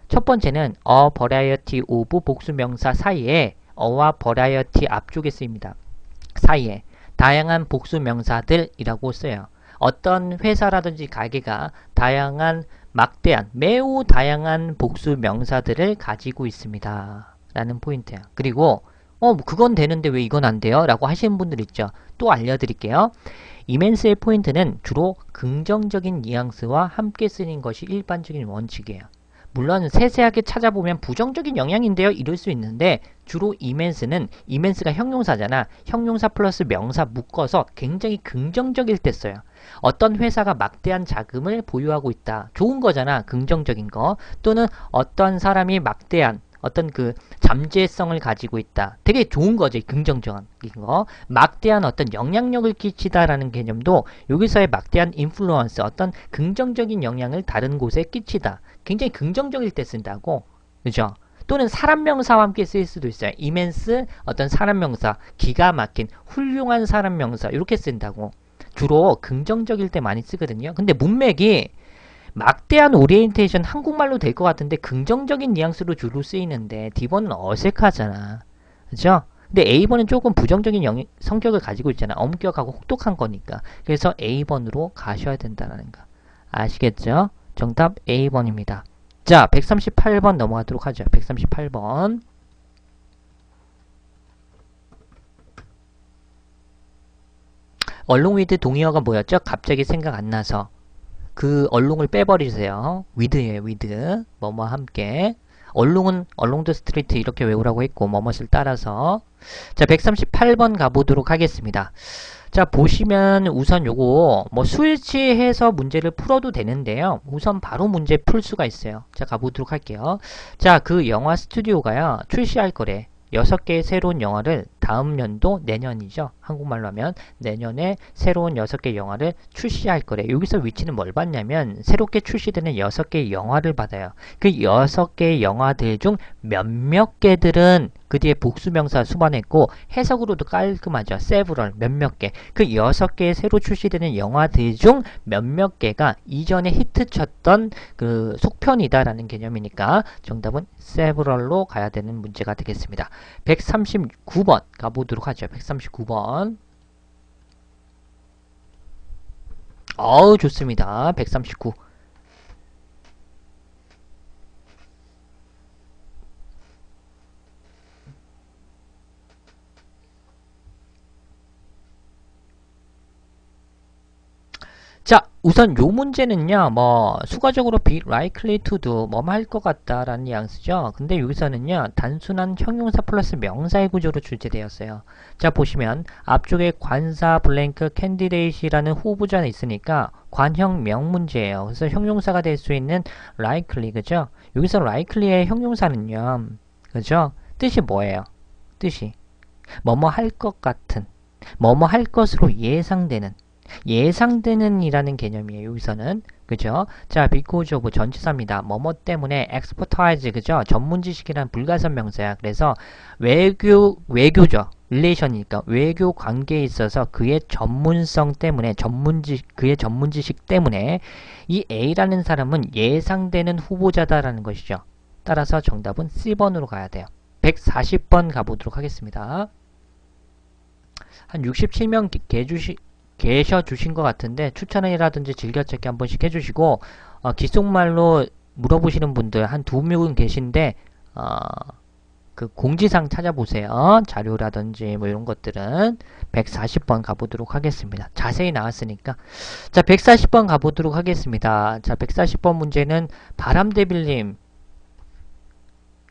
첫 번째는 a variety of 복수명사 사이에 어와 variety 앞쪽에 쓰입니다. 사이에 다양한 복수명사들이라고 써요. 어떤 회사라든지 가게가 다양한 막대한 매우 다양한 복수명사들을 가지고 있습니다. 라는 포인트야. 그리고 그건 되는데 왜 이건 안 돼요? 라고 하시는 분들 있죠. 또 알려드릴게요. 이멘스의 포인트는 주로 긍정적인 뉘앙스와 함께 쓰는 것이 일반적인 원칙이에요. 물론 세세하게 찾아보면 부정적인 영향인데요. 이럴 수 있는데 주로 이멘스가 형용사잖아. 형용사 플러스 명사 묶어서 굉장히 긍정적일 때 써요. 어떤 회사가 막대한 자금을 보유하고 있다. 좋은 거잖아. 긍정적인 거. 또는 어떤 사람이 막대한 어떤 그 잠재성을 가지고 있다. 되게 좋은 거죠. 긍정적인 거. 막대한 어떤 영향력을 끼치다라는 개념도 여기서의 막대한 인플루언스, 어떤 긍정적인 영향을 다른 곳에 끼치다. 굉장히 긍정적일 때 쓴다고. 그죠? 또는 사람명사와 함께 쓰일 수도 있어요. 이멘스, 어떤 사람명사, 기가 막힌, 훌륭한 사람명사 이렇게 쓴다고. 주로 긍정적일 때 많이 쓰거든요. 근데 문맥이 막대한 오리엔테이션 한국말로 될 것 같은데 긍정적인 뉘앙스로 주로 쓰이는데 D번은 어색하잖아. 그죠? 근데 A번은 조금 부정적인 성격을 가지고 있잖아. 엄격하고 혹독한 거니까. 그래서 A번으로 가셔야 된다는 거. 아시겠죠? 정답 A번입니다. 자, 138번 넘어가도록 하죠. 138번. along with 동의어가 뭐였죠? 갑자기 생각 안 나서. 그 얼롱을 빼버리세요. with예요. with. 뭐뭐 함께. 얼롱은 along the street 이렇게 외우라고 했고 뭐뭇을 따라서. 자, 138번 가보도록 하겠습니다. 자, 보시면 우선 요거 뭐 스위치해서 문제를 풀어도 되는데요. 우선 바로 문제 풀 수가 있어요. 자, 가보도록 할게요. 자, 그 영화 스튜디오가요. 출시할 거래. 6개의 새로운 영화를 다음 연도 내년이죠. 한국말로 하면 내년에 새로운 6개 영화를 출시할 거래. 여기서 위치는 뭘 받냐면 새롭게 출시되는 6개의 영화를 받아요. 그 6개의 영화들 중 몇몇 개들은 그 뒤에 복수명사 수반했고 해석으로도 깔끔하죠. several, 몇몇 개. 그 6개의 새로 출시되는 영화들 중 몇몇 개가 이전에 히트쳤던 그 속편이다라는 개념이니까 정답은 several로 가야 되는 문제가 되겠습니다. 139번 가보도록 하죠. 139번. 어우, 좋습니다. 139. 자, 우선 요 문제는요, 뭐, 수가적으로 be likely to do, 뭐 할 것 같다라는 뉘앙스죠. 근데 여기서는요, 단순한 형용사 플러스 명사의 구조로 출제되었어요. 자, 보시면, 앞쪽에 관사 블랭크 캔디데이시라는 후보자는 있으니까, 관형 명문제예요. 그래서 형용사가 될 수 있는 likely, 그죠? 여기서 likely의 형용사는요, 그죠? 뜻이 뭐예요? 뜻이, 뭐뭐 할 것 같은, 뭐뭐 할 것으로 예상되는, 예상되는 이라는 개념이에요. 여기서는. 그죠? 자, because of 전치사입니다. 뭐뭐 때문에 expertise, 그죠? 전문 지식이란 불가선 명사야. 그래서 외교죠. 릴레이션이니까 외교 관계에 있어서 그의 전문성 때문에 그의 전문 지식 때문에 이 A라는 사람은 예상되는 후보자다라는 것이죠. 따라서 정답은 C번으로 가야 돼요. 140번 가보도록 하겠습니다. 한 67명 계셔 주신 것 같은데 추천이라든지 즐겨찾기 한 번씩 해주시고 귓속말로 물어보시는 분들 한 2명은 계신데 그 공지사항 찾아보세요. 자료라든지 뭐 이런 것들은 140번 가보도록 하겠습니다. 자세히 나왔으니까. 자, 140번 가보도록 하겠습니다. 자, 140번 문제는 바람대빌님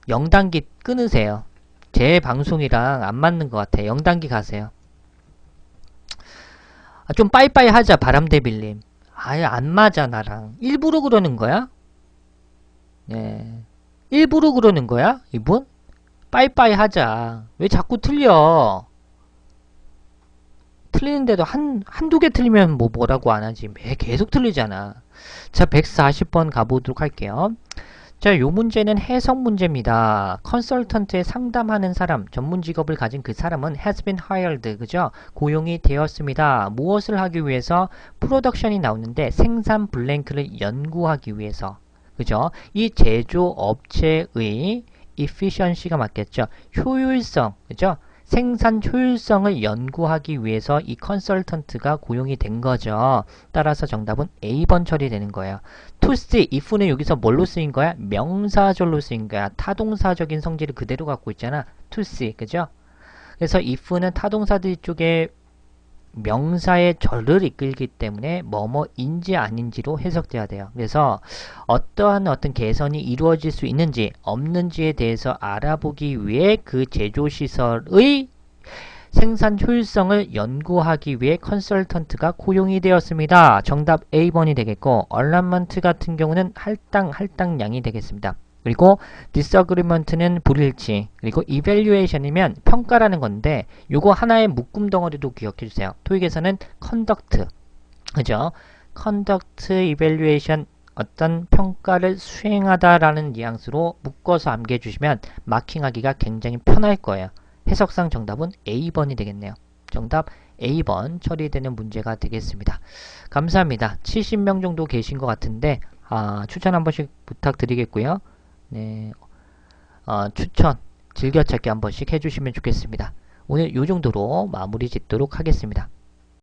0단기 끊으세요. 제 방송이랑 안 맞는 것 같아요. 0단기 가세요. 좀 빠이빠이 하자, 바람대빌님. 아예 안 맞아, 나랑. 일부러 그러는 거야? 네. 일부러 그러는 거야? 이분? 빠이빠이 하자. 왜 자꾸 틀려? 틀리는데도 한두 개 틀리면 뭐라고 안 하지. 왜 계속 틀리잖아. 자, 140번 가보도록 할게요. 자, 요 문제는 해석 문제입니다. 컨설턴트에 상담하는 사람, 전문 직업을 가진 그 사람은 has been hired, 그죠? 고용이 되었습니다. 무엇을 하기 위해서? 프로덕션이 나오는데 생산 블랭크를 연구하기 위해서. 그죠? 이 제조업체의 efficiency가 맞겠죠? 효율성, 그죠? 생산 효율성을 연구하기 위해서 이 컨설턴트가 고용이 된 거죠. 따라서 정답은 A번 처리되는 거예요. to see, if는 여기서 뭘로 쓰인 거야? 명사절로 쓰인 거야. 타동사적인 성질을 그대로 갖고 있잖아. to see, 그죠? 그래서 if는 타동사들 쪽에 명사의 절을 이끌기 때문에 뭐뭐인지 아닌지로 해석돼야 돼요. 그래서 어떠한 개선이 이루어질 수 있는지 없는지에 대해서 알아보기 위해 그 제조시설의 생산 효율성을 연구하기 위해 컨설턴트가 고용이 되었습니다. 정답 A번이 되겠고 얼라먼트 같은 경우는 할당량이 되겠습니다. 그리고 disagreement는 불일치, 그리고 evaluation이면 평가라는 건데 요거 하나의 묶음 덩어리로 기억해 주세요. 토익에서는 conduct, 그죠? conduct, evaluation, 어떤 평가를 수행하다라는 뉘앙스로 묶어서 암기해 주시면 마킹하기가 굉장히 편할 거예요. 해석상 정답은 A번이 되겠네요. 정답 A번 처리되는 문제가 되겠습니다. 감사합니다. 70명 정도 계신 것 같은데 추천 한 번씩 부탁드리겠고요. 네, 추천, 즐겨찾기 한 번씩 해주시면 좋겠습니다. 오늘 이 정도로 마무리 짓도록 하겠습니다.